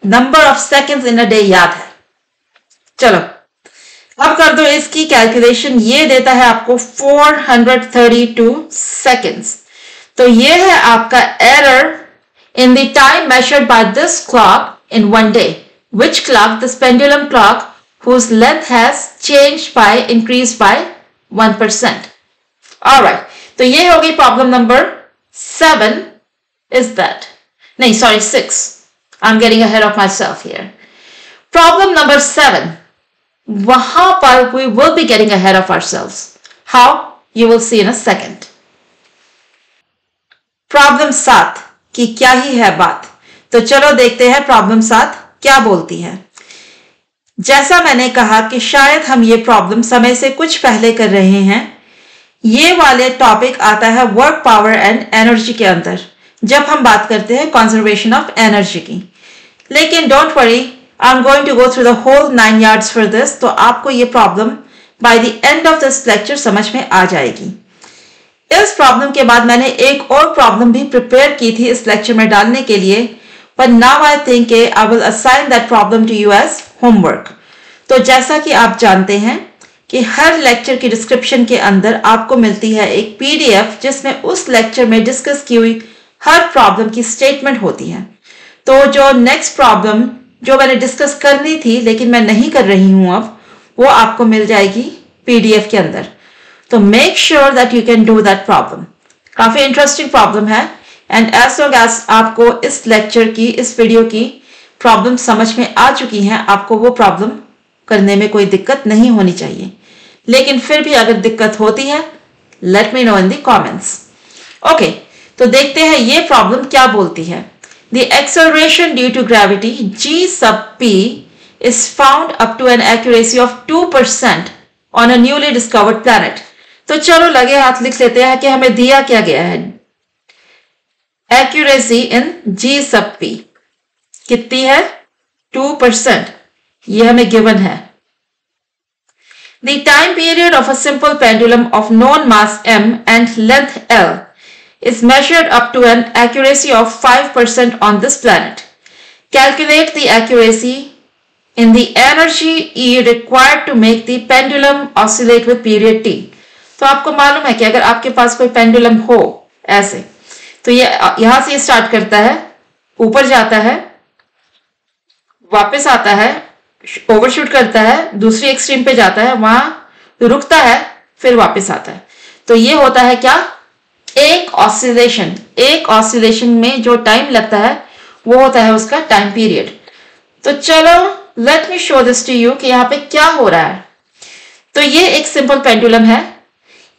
number of seconds in a day याद है। चलो अब कर दो इसकी कैलकुलेशन। ये देता है आपको 432 सेकेंड्स। तो ये है आपका error in the time measured by this clock in one day. Which clock? This pendulum clock whose length has changed by increased by 1%. All right. तो ये होगी प्रॉब्लम नंबर 7 is that. नहीं, sorry, 6. I'm getting ahead of myself here. Problem number 7. वहां पर we will be getting ahead of ourselves. How? You will see in a second. Problem 7 की क्या ही है बात। तो चलो देखते हैं प्रॉब्लम 7 क्या बोलती है। जैसा मैंने कहा कि शायद हम ये प्रॉब्लम समय से कुछ पहले कर रहे हैं। ये वाले टॉपिक आता है वर्क पावर एंड एनर्जी के अंदर जब हम बात करते हैं कंजर्वेशन ऑफ एनर्जी की। लेकिन don't worry, I am going to go through the whole 9 yards for this. तो आपको ये problem by the end of this lecture समझ में आ जाएगी। इस प्रॉब्लम के बाद मैंने एक और प्रॉब्लम भी प्रिपेयर की थी इस लेक्चर में डालने के लिए, but now I think I will assign that problem to you as homework. तो जैसा कि आप जानते हैं कि हर लेक्चर की डिस्क्रिप्शन के अंदर आपको मिलती है एक PDF जिसमें उस लेक्चर में डिस्कस की हुई हर प्रॉब्लम की स्टेटमेंट होती है। तो जो नेक्स्ट प्रॉब्लम जो मैंने डिस्कस करनी थी लेकिन मैं नहीं कर रही हूं अब, वो आपको मिल जाएगी PDF के अंदर। तो make sure that you can do that problem. काफी इंटरेस्टिंग प्रॉब्लम है एंड एज लॉन्ग एज आपको इस लेक्चर की, इस वीडियो की प्रॉब्लम समझ में आ चुकी हैं, आपको वो प्रॉब्लम करने में कोई दिक्कत नहीं होनी चाहिए। लेकिन फिर भी अगर दिक्कत होती है, let me know in the comments. Okay, तो देखते हैं ये प्रॉब्लम क्या बोलती है। The acceleration due to gravity g sub p is found up to an accuracy of 2% on a newly discovered planet. तो चलो लगे हाथ लिख लेते हैं कि हमें दिया क्या गया है। Accuracy in g sub p कितनी है? 2%। ये हमें गिवन है। The time period of a simple pendulum of known mass m and length l is measured up to an accuracy of 5% on this planet. Calculate the accuracy in the energy E required to make the pendulum oscillate with period t. तो आपको मालूम है कि अगर आपके पास कोई pendulum हो ऐसे, तो ये यहां से स्टार्ट करता है, ऊपर जाता है, वापस आता है, ओवरशूट करता है, दूसरी एक्सट्रीम पे जाता है, वहां रुकता है, फिर वापस आता है। तो ये होता है क्या? एक ऑसिलेशन। एक ऑसिलेशन में जो टाइम लगता है वो होता है उसका टाइम पीरियड। तो चलो let me show this to you कि यहाँ पे क्या हो रहा है। तो ये एक सिंपल पेंडुलम है।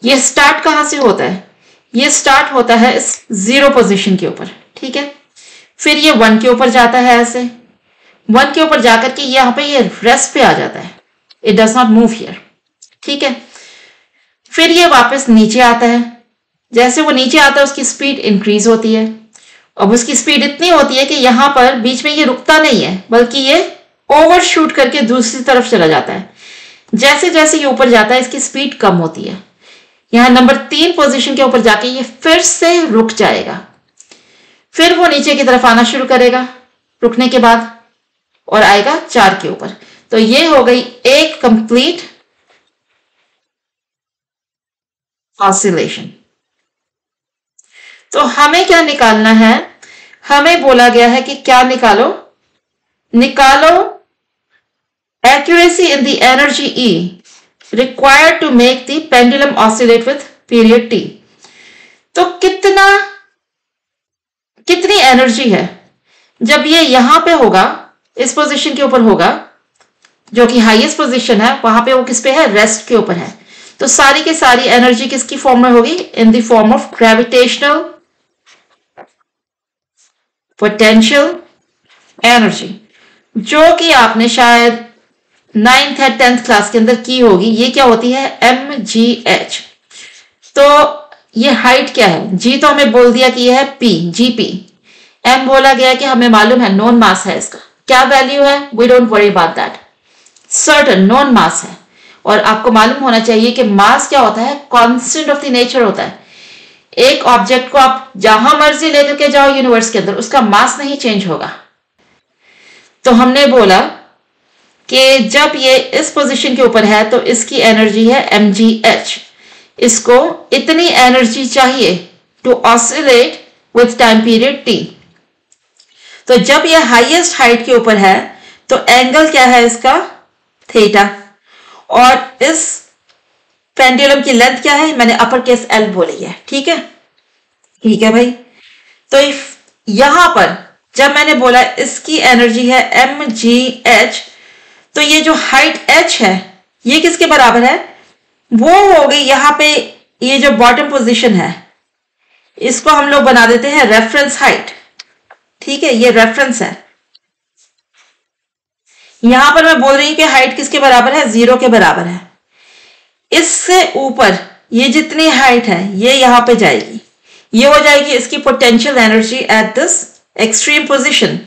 ये स्टार्ट कहां से होता है? ये स्टार्ट होता है इस 0 पोजीशन के ऊपर, ठीक है। फिर ये 1 के ऊपर जाता है, ऐसे 1 के ऊपर जाकर के यहाँ पे ये रेस्ट पे आ जाता है। It does not move here, ठीक है। फिर ये वापस नीचे आता है। जैसे वो नीचे आता है उसकी स्पीड इंक्रीज होती है। अब उसकी स्पीड इतनी होती है कि यहाँ पर बीच में ये रुकता नहीं है, बल्कि ये ओवरशूट करके दूसरी तरफ चला जाता है। जैसे जैसे ये ऊपर जाता है इसकी स्पीड कम होती है। यहाँ नंबर 3 पोजीशन के ऊपर जाके ये फिर से रुक जाएगा। फिर वो नीचे की तरफ आना शुरू करेगा रुकने के बाद, और आएगा 4 के ऊपर। तो ये हो गई एक कंप्लीट ऑसिलेशन। तो हमें क्या निकालना है? हमें बोला गया है कि क्या निकालो? निकालो accuracy in the energy E required to make the pendulum oscillate with period t. तो कितनी एनर्जी है जब ये यहां पे होगा, इस पोजीशन के ऊपर होगा, जो कि हाईएस्ट पोजीशन है, वहां पे वो किस पे है? रेस्ट के ऊपर है। तो सारी की सारी एनर्जी किसकी फॉर्म में होगी? In the form of gravitational potential energy, जो कि आपने शायद 9th या 10th क्लास के अंदर की होगी। ये क्या होती है? mgh। तो ये हाइट क्या है? g तो हमें बोल दिया कि ये है p, gp। m बोला गया कि हमें मालूम है नॉन मास है इसका। क्या वैल्यू है? We don't worry about that. Certain known mass है। और आपको मालूम होना चाहिए कि मास क्या होता है, कांस्टेंट ऑफ द नेचर होता है। एक ऑब्जेक्ट को आप जहां मर्जी लेकर के जाओ यूनिवर्स के अंदर, उसका मास नहीं चेंज होगा। तो हमने बोला कि जब ये इस पोजीशन के ऊपर है तो इसकी एनर्जी है mgh। इसको इतनी एनर्जी चाहिए to oscillate with time period t। तो जब ये हाईएस्ट हाइट के ऊपर है तो एंगल क्या है इसका, थीटा। और इस पेंडुलम की लेंथ क्या है, मैंने अपर केस L बोली है, ठीक है, ठीक है भाई। तो यहां पर जब मैंने बोला इसकी एनर्जी है mgh, तो ये जो हाइट h है ये किसके बराबर है, वो हो गई यहां पे ये जो बॉटम पोजीशन है इसको हम लोग बना देते हैं रेफरेंस हाइट, ठीक है, ये रेफरेंस है। यहां पर मैं बोल रही हूं कि हाइट किसके बराबर है, 0 के बराबर है। इससे ऊपर ये जितनी हाइट है ये यहां पे जाएगी, ये हो जाएगी इसकी potential energy at this extreme position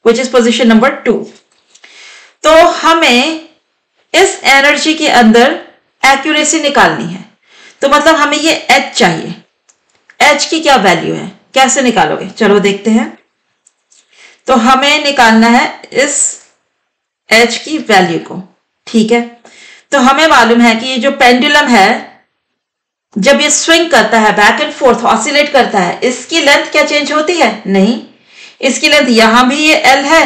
which is position number 2। तो हमें इस एनर्जी के अंदर एक्यूरेसी निकालनी है, तो मतलब हमें ये h चाहिए। h की क्या वैल्यू है, कैसे निकालोगे, चलो देखते हैं। तो हमें निकालना है इस h की वैल्यू को, ठीक है। तो हमें मालूम है कि ये जो पेंडुलम है जब ये स्विंग करता है, बैक एंड फोर्थ ऑसिलेट करता है, इसकी लेंथ क्या चेंज होती है, नहीं, इसकी लेंथ यहां भी ये L है,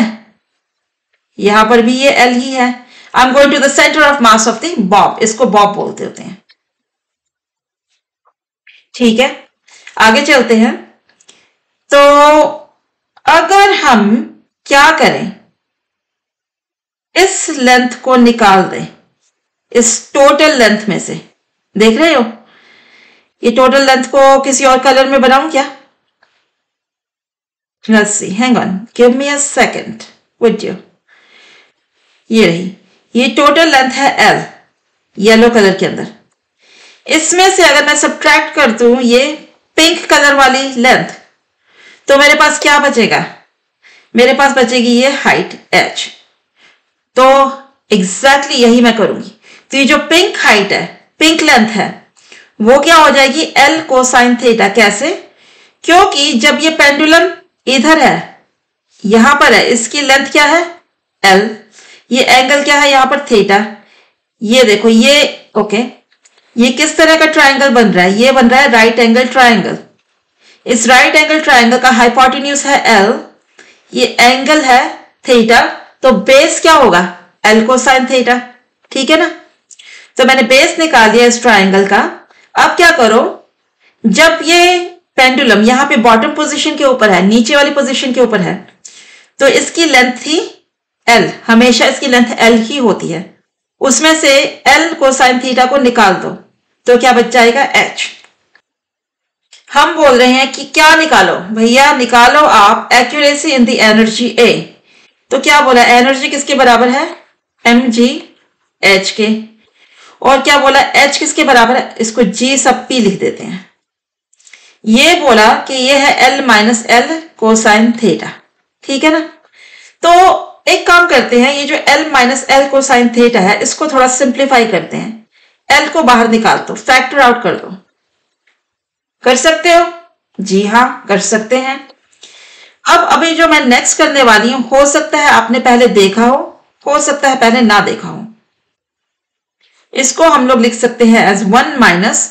यहां पर भी ये L ही है। I am going to the centre of mass of the bob, इसको बॉब बोलते होते हैं, ठीक है। आगे चलते हैं। तो अगर हम क्या करें, इस लेंथ को निकाल दें इस टोटल लेंथ में से, देख रहे हो ये टोटल लेंथ को किसी और कलर में बनाऊं क्या, let's see, hang on, give me a second, would you? ये रही, ये टोटल लेंथ है L येलो कलर के अंदर। इसमें से अगर मैं सब्ट्रैक्ट कर दूं ये पिंक कलर वाली लेंथ, तो मेरे पास क्या बचेगा, मेरे पास बचेगी ये हाइट h। तो एग्जैक्टली यही मैं करूंगी। तो ये जो पिंक हाइट है, पिंक लेंथ है, वो क्या हो जाएगी L कोसाइन थीटा। कैसे, क्योंकि जब ये पेंडुलम इधर है, यहां पर है, इसकी लेंथ क्या है L, ये एंगल क्या है यहां पर थीटा। ये देखो ये ओके, ये किस तरह का ट्रायंगल बन रहा है, ये बन रहा है राइट एंगल ट्रायंगल। इस राइट एंगल ट्रायंगल का हाइपोटेन्यूज है L, ये एंगल है थीटा, तो बेस क्या होगा L कोसाइन थीटा, ठीक है ना। तो मैंने बेस निकाल दिया इस ट्रायंगल का। अब क्या करो, जब ये पेंडुलम यहां पे बॉटम पोजीशन के ऊपर है, नीचे वाली पोजीशन के ऊपर है, तो इसकी लेंथ थी L, हमेशा इसकी लेंथ L ही होती है। उसमें से L कोसाइन थीटा को निकाल दो तो क्या बच जाएगा h। हम बोल रहे हैं कि क्या निकालो भैया, निकालो आप accuracy in the energy A। तो क्या बोला, एनर्जी किसके बराबर है mgh के, और क्या बोला h किसके बराबर है, इसको g सब p लिख देते हैं। ये बोला कि ये है L minus L cosine theta, ठीक है ना। तो एक काम करते हैं, ये जो L minus L cosine theta है इसको थोड़ा सिंप्लीफाई करते हैं। L को बाहर निकाल दो, फैक्टर आउट कर दो। कर सकते हो, जी हाँ कर सकते हैं। अब अभी जो मैं नेक्स्ट करने वाली हूं, हो सकता है आपने पहले देखा हो सकता है पहले ना देखा हो। इसको हम लोग लिख सकते हैं एज 1 माइनस,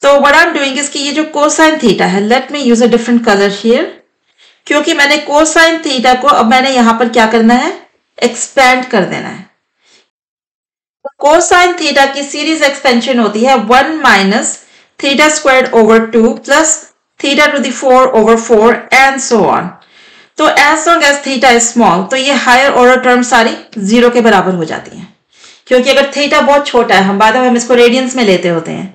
तो what I am doing is कि ये जो कोसाइन थीटा है, let me use a different colour here, क्योंकि मैंने कोसाइन थीटा को अब मैंने यहां पर क्या करना है, एक्सपेंड कर देना है। कोसाइन थीटा की सीरीज एक्सपेंशन होती है 1 minus theta squared over 2 plus theta to the 4 over 4 and so on. तो as long as theta is small, तो ये हायर ऑर्डर टर्म सारी 0 के बराबर हो जाती हैं। क्योंकि अगर थीटा बहुत छोटा है, हम बाद में हम इसको रेडियंस में लेते होते हैं,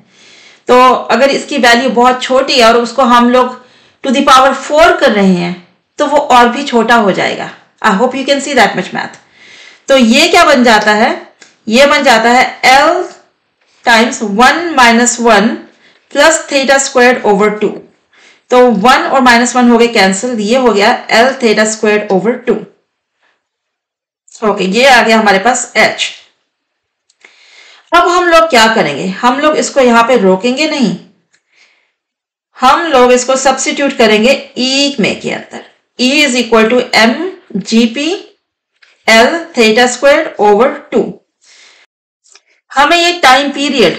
तो अगर इसकी वैल्यू बहुत छोटी है और उसको हम लोग टू द पावर 4 कर रहे हैं, तो वो और भी छोटा हो जाएगा। I hope you can see that much math. तो ये क्या बन जाता है, ये बन जाता है L times 1 minus 1 plus theta squared over 2। तो 1 और माइनस 1 हो गए कैंसिल, ये हो गया L theta squared over 2। Okay, ये आ गया हमारे पास h। अब हम लोग क्या करेंगे, हम लोग इसको यहां पे रोकेंगे नहीं, हम लोग इसको सब्स्टिट्यूट करेंगे ई में के अंदर। E is equal to M G P L theta square over 2। हमें ये टाइम पीरियड,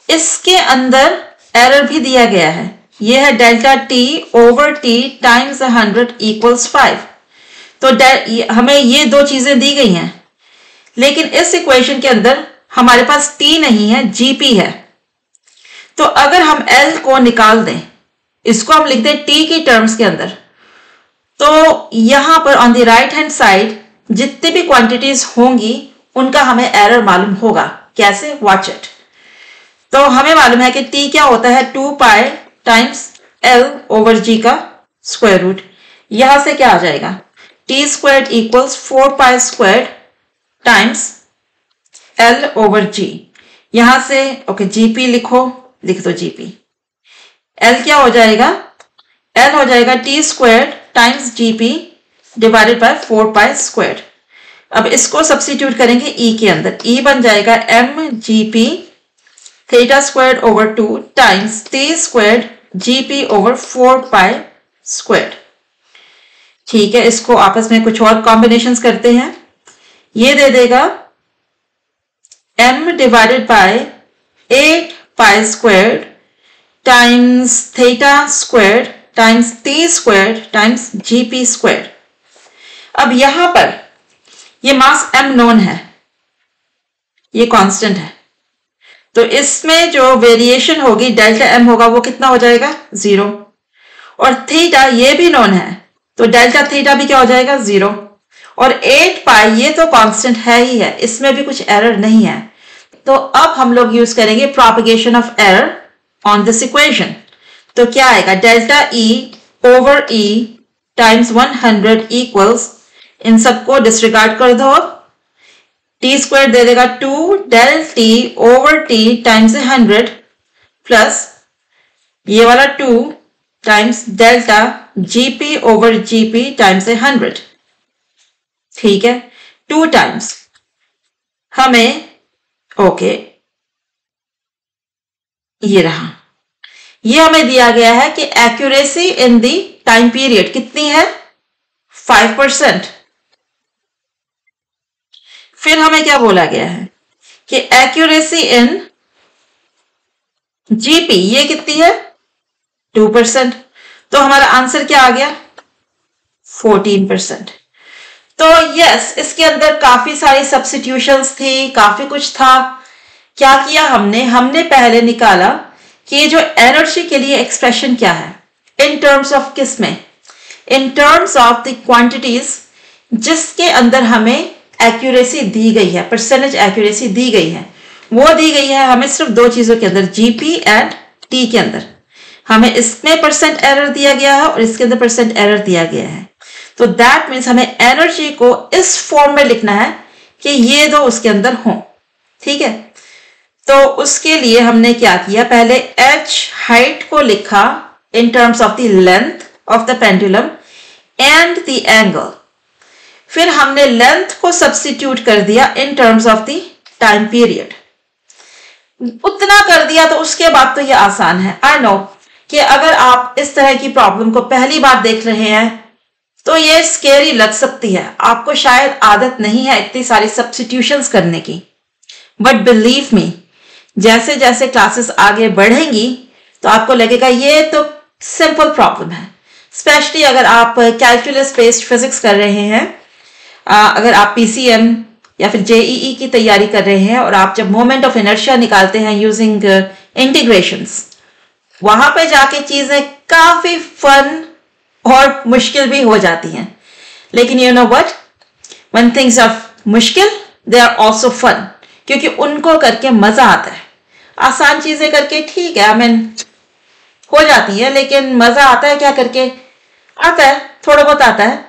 इसके अंदर एरर भी दिया गया है, ये है delta T over T times 100 equals 5। तो हमें ये दो चीजें दी गई हैं, लेकिन इस इक्वेशन के अंदर हमारे पास टी नहीं है, जीपी है। तो अगर हम एल को निकाल दें, इसको हम लिख दें टी की टर्म्स के अंदर, तो यहां पर on the right hand side जितनी भी क्वांटिटीज होंगी उनका हमें एरर मालूम होगा। कैसे, वॉच इट। तो हमें मालूम है कि टी क्या होता है, 2 pi times L over G का स्क्वायर रूट। यहां से क्या आ जाएगा, T square equals 4 pi square times L over G. यहां से ओके जीपी लिख दो जीपी। एल क्या हो जाएगा, एल हो जाएगा T square times GP divided by 4 pi square. अब इसको सब्स्टिट्यूट करेंगे ई के अंदर, ई बन जाएगा M G P theta square over 2 times T square GP over 4 pi square. ठीक है, इसको आपस में कुछ और कॉम्बिनेशंस करते हैं। ये दे देगा m divided by 8 pi square times theta square times T square times GP square. अब यहां पर ये मास m नोन है, ये कांस्टेंट है, तो इसमें जो वेरिएशन होगी डेल्टा m होगा वो कितना हो जाएगा, 0। और थीटा ये भी नोन है, तो डेल्टा थीटा भी क्या हो जाएगा, 0। और 8 पाई ये तो कांस्टेंट है ही है, इसमें भी कुछ एरर नहीं है। तो अब हम लोग यूज करेंगे propagation of error on this equation. तो क्या आएगा, delta E over E times 100 equals, इन सबको डिसरिगार्ड कर दो, टी स्क्वायर दे देगा 2 del T over T times 100 plus ये वाला 2 times delta GP over GP times 100। ठीक है, 2 टाइम्स हमें ओके ये रहा, ये हमें दिया गया है कि accuracy in the time period कितनी है, 5%। फिर हमें क्या बोला गया है कि एक्यूरेसी इन जीपी ये कितनी है, 2%। तो हमारा आंसर क्या आ गया, 14%। तो यस, इसके अंदर काफी सारी सब्स्टिट्यूशंस थी, काफी कुछ था। क्या किया हमने पहले निकाला कि ये जो एनर्जी के लिए एक्सप्रेशन क्या है, इन टर्म्स ऑफ किस में, इन टर्म्स ऑफ द क्वांटिटीज जिसके अंदर हमें एक्यूरेसी दी गई है, परसेंटेज एक्यूरेसी दी गई है। वो दी गई है हमें सिर्फ दो चीजों के अंदर, जीपी एंड टी के अंदर। हमें इसमें परसेंट एरर दिया गया है और इसके अंदर परसेंट एरर दिया गया है। तो दैट मीन्स हमें एनर्जी को इस फॉर्म में लिखना है कि ये दो उसके अंदर हों। ठीक है, तो उसके लिए हमने क्या किया, पहले h हाइट को लिखा इन terms of the length of the pendulum and the angle. फिर हमने लेंथ को सब्स्टिट्यूट कर दिया इन terms of the time period. उतना कर दिया तो उसके बाद तो ये आसान है। आई नो कि अगर आप इस तरह की प्रॉब्लम को पहली बार देख रहे हैं तो ये स्केरी लग सकती है, आपको शायद आदत नहीं है इतनी सारी सब्स्टिट्यूशंस करने की। बट बिलीव मी, जैसे जैसे क्लासेस आगे बढ़ेंगी तो आपको लगेगा ये तो सिंपल प्रॉब्लम है। स्पेशली अगर आप कैलकुलस बेस्ड फिजिक्स कर रहे हैं, अगर आप पीसीएम या फिर जेईई की तैयारी कर रहे हैं और आप जब मोमेंट ऑफ इनर्शिया निकालते हैं यूजिंग इंटीग्रेशंस, वहां पे जाके चीजें काफी फन और मुश्किल भी हो जाती हैं। लेकिन you know what, when things are मुश्किल दे आर आल्सो फन, क्योंकि उनको करके मजा आता है। आसान चीजें करके ठीक है, आई मीन हो जाती है, लेकिन मजा आता है क्या करके, आता है, थोड़ा बहुत आता है,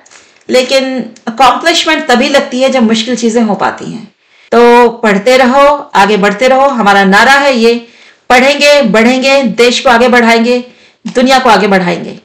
लेकिन अकॉम्प्लिशमेंट तभी लगती है जब मुश्किल चीजें हो पाती हैं। तो पढ़ते रहो, आगे बढ़ते रहो, हमारा नारा है ये, पढ़ेंगे बढ़ेंगे, देश को आगे बढ़ाएंगे, दुनिया को आगे बढ़ाएंगे।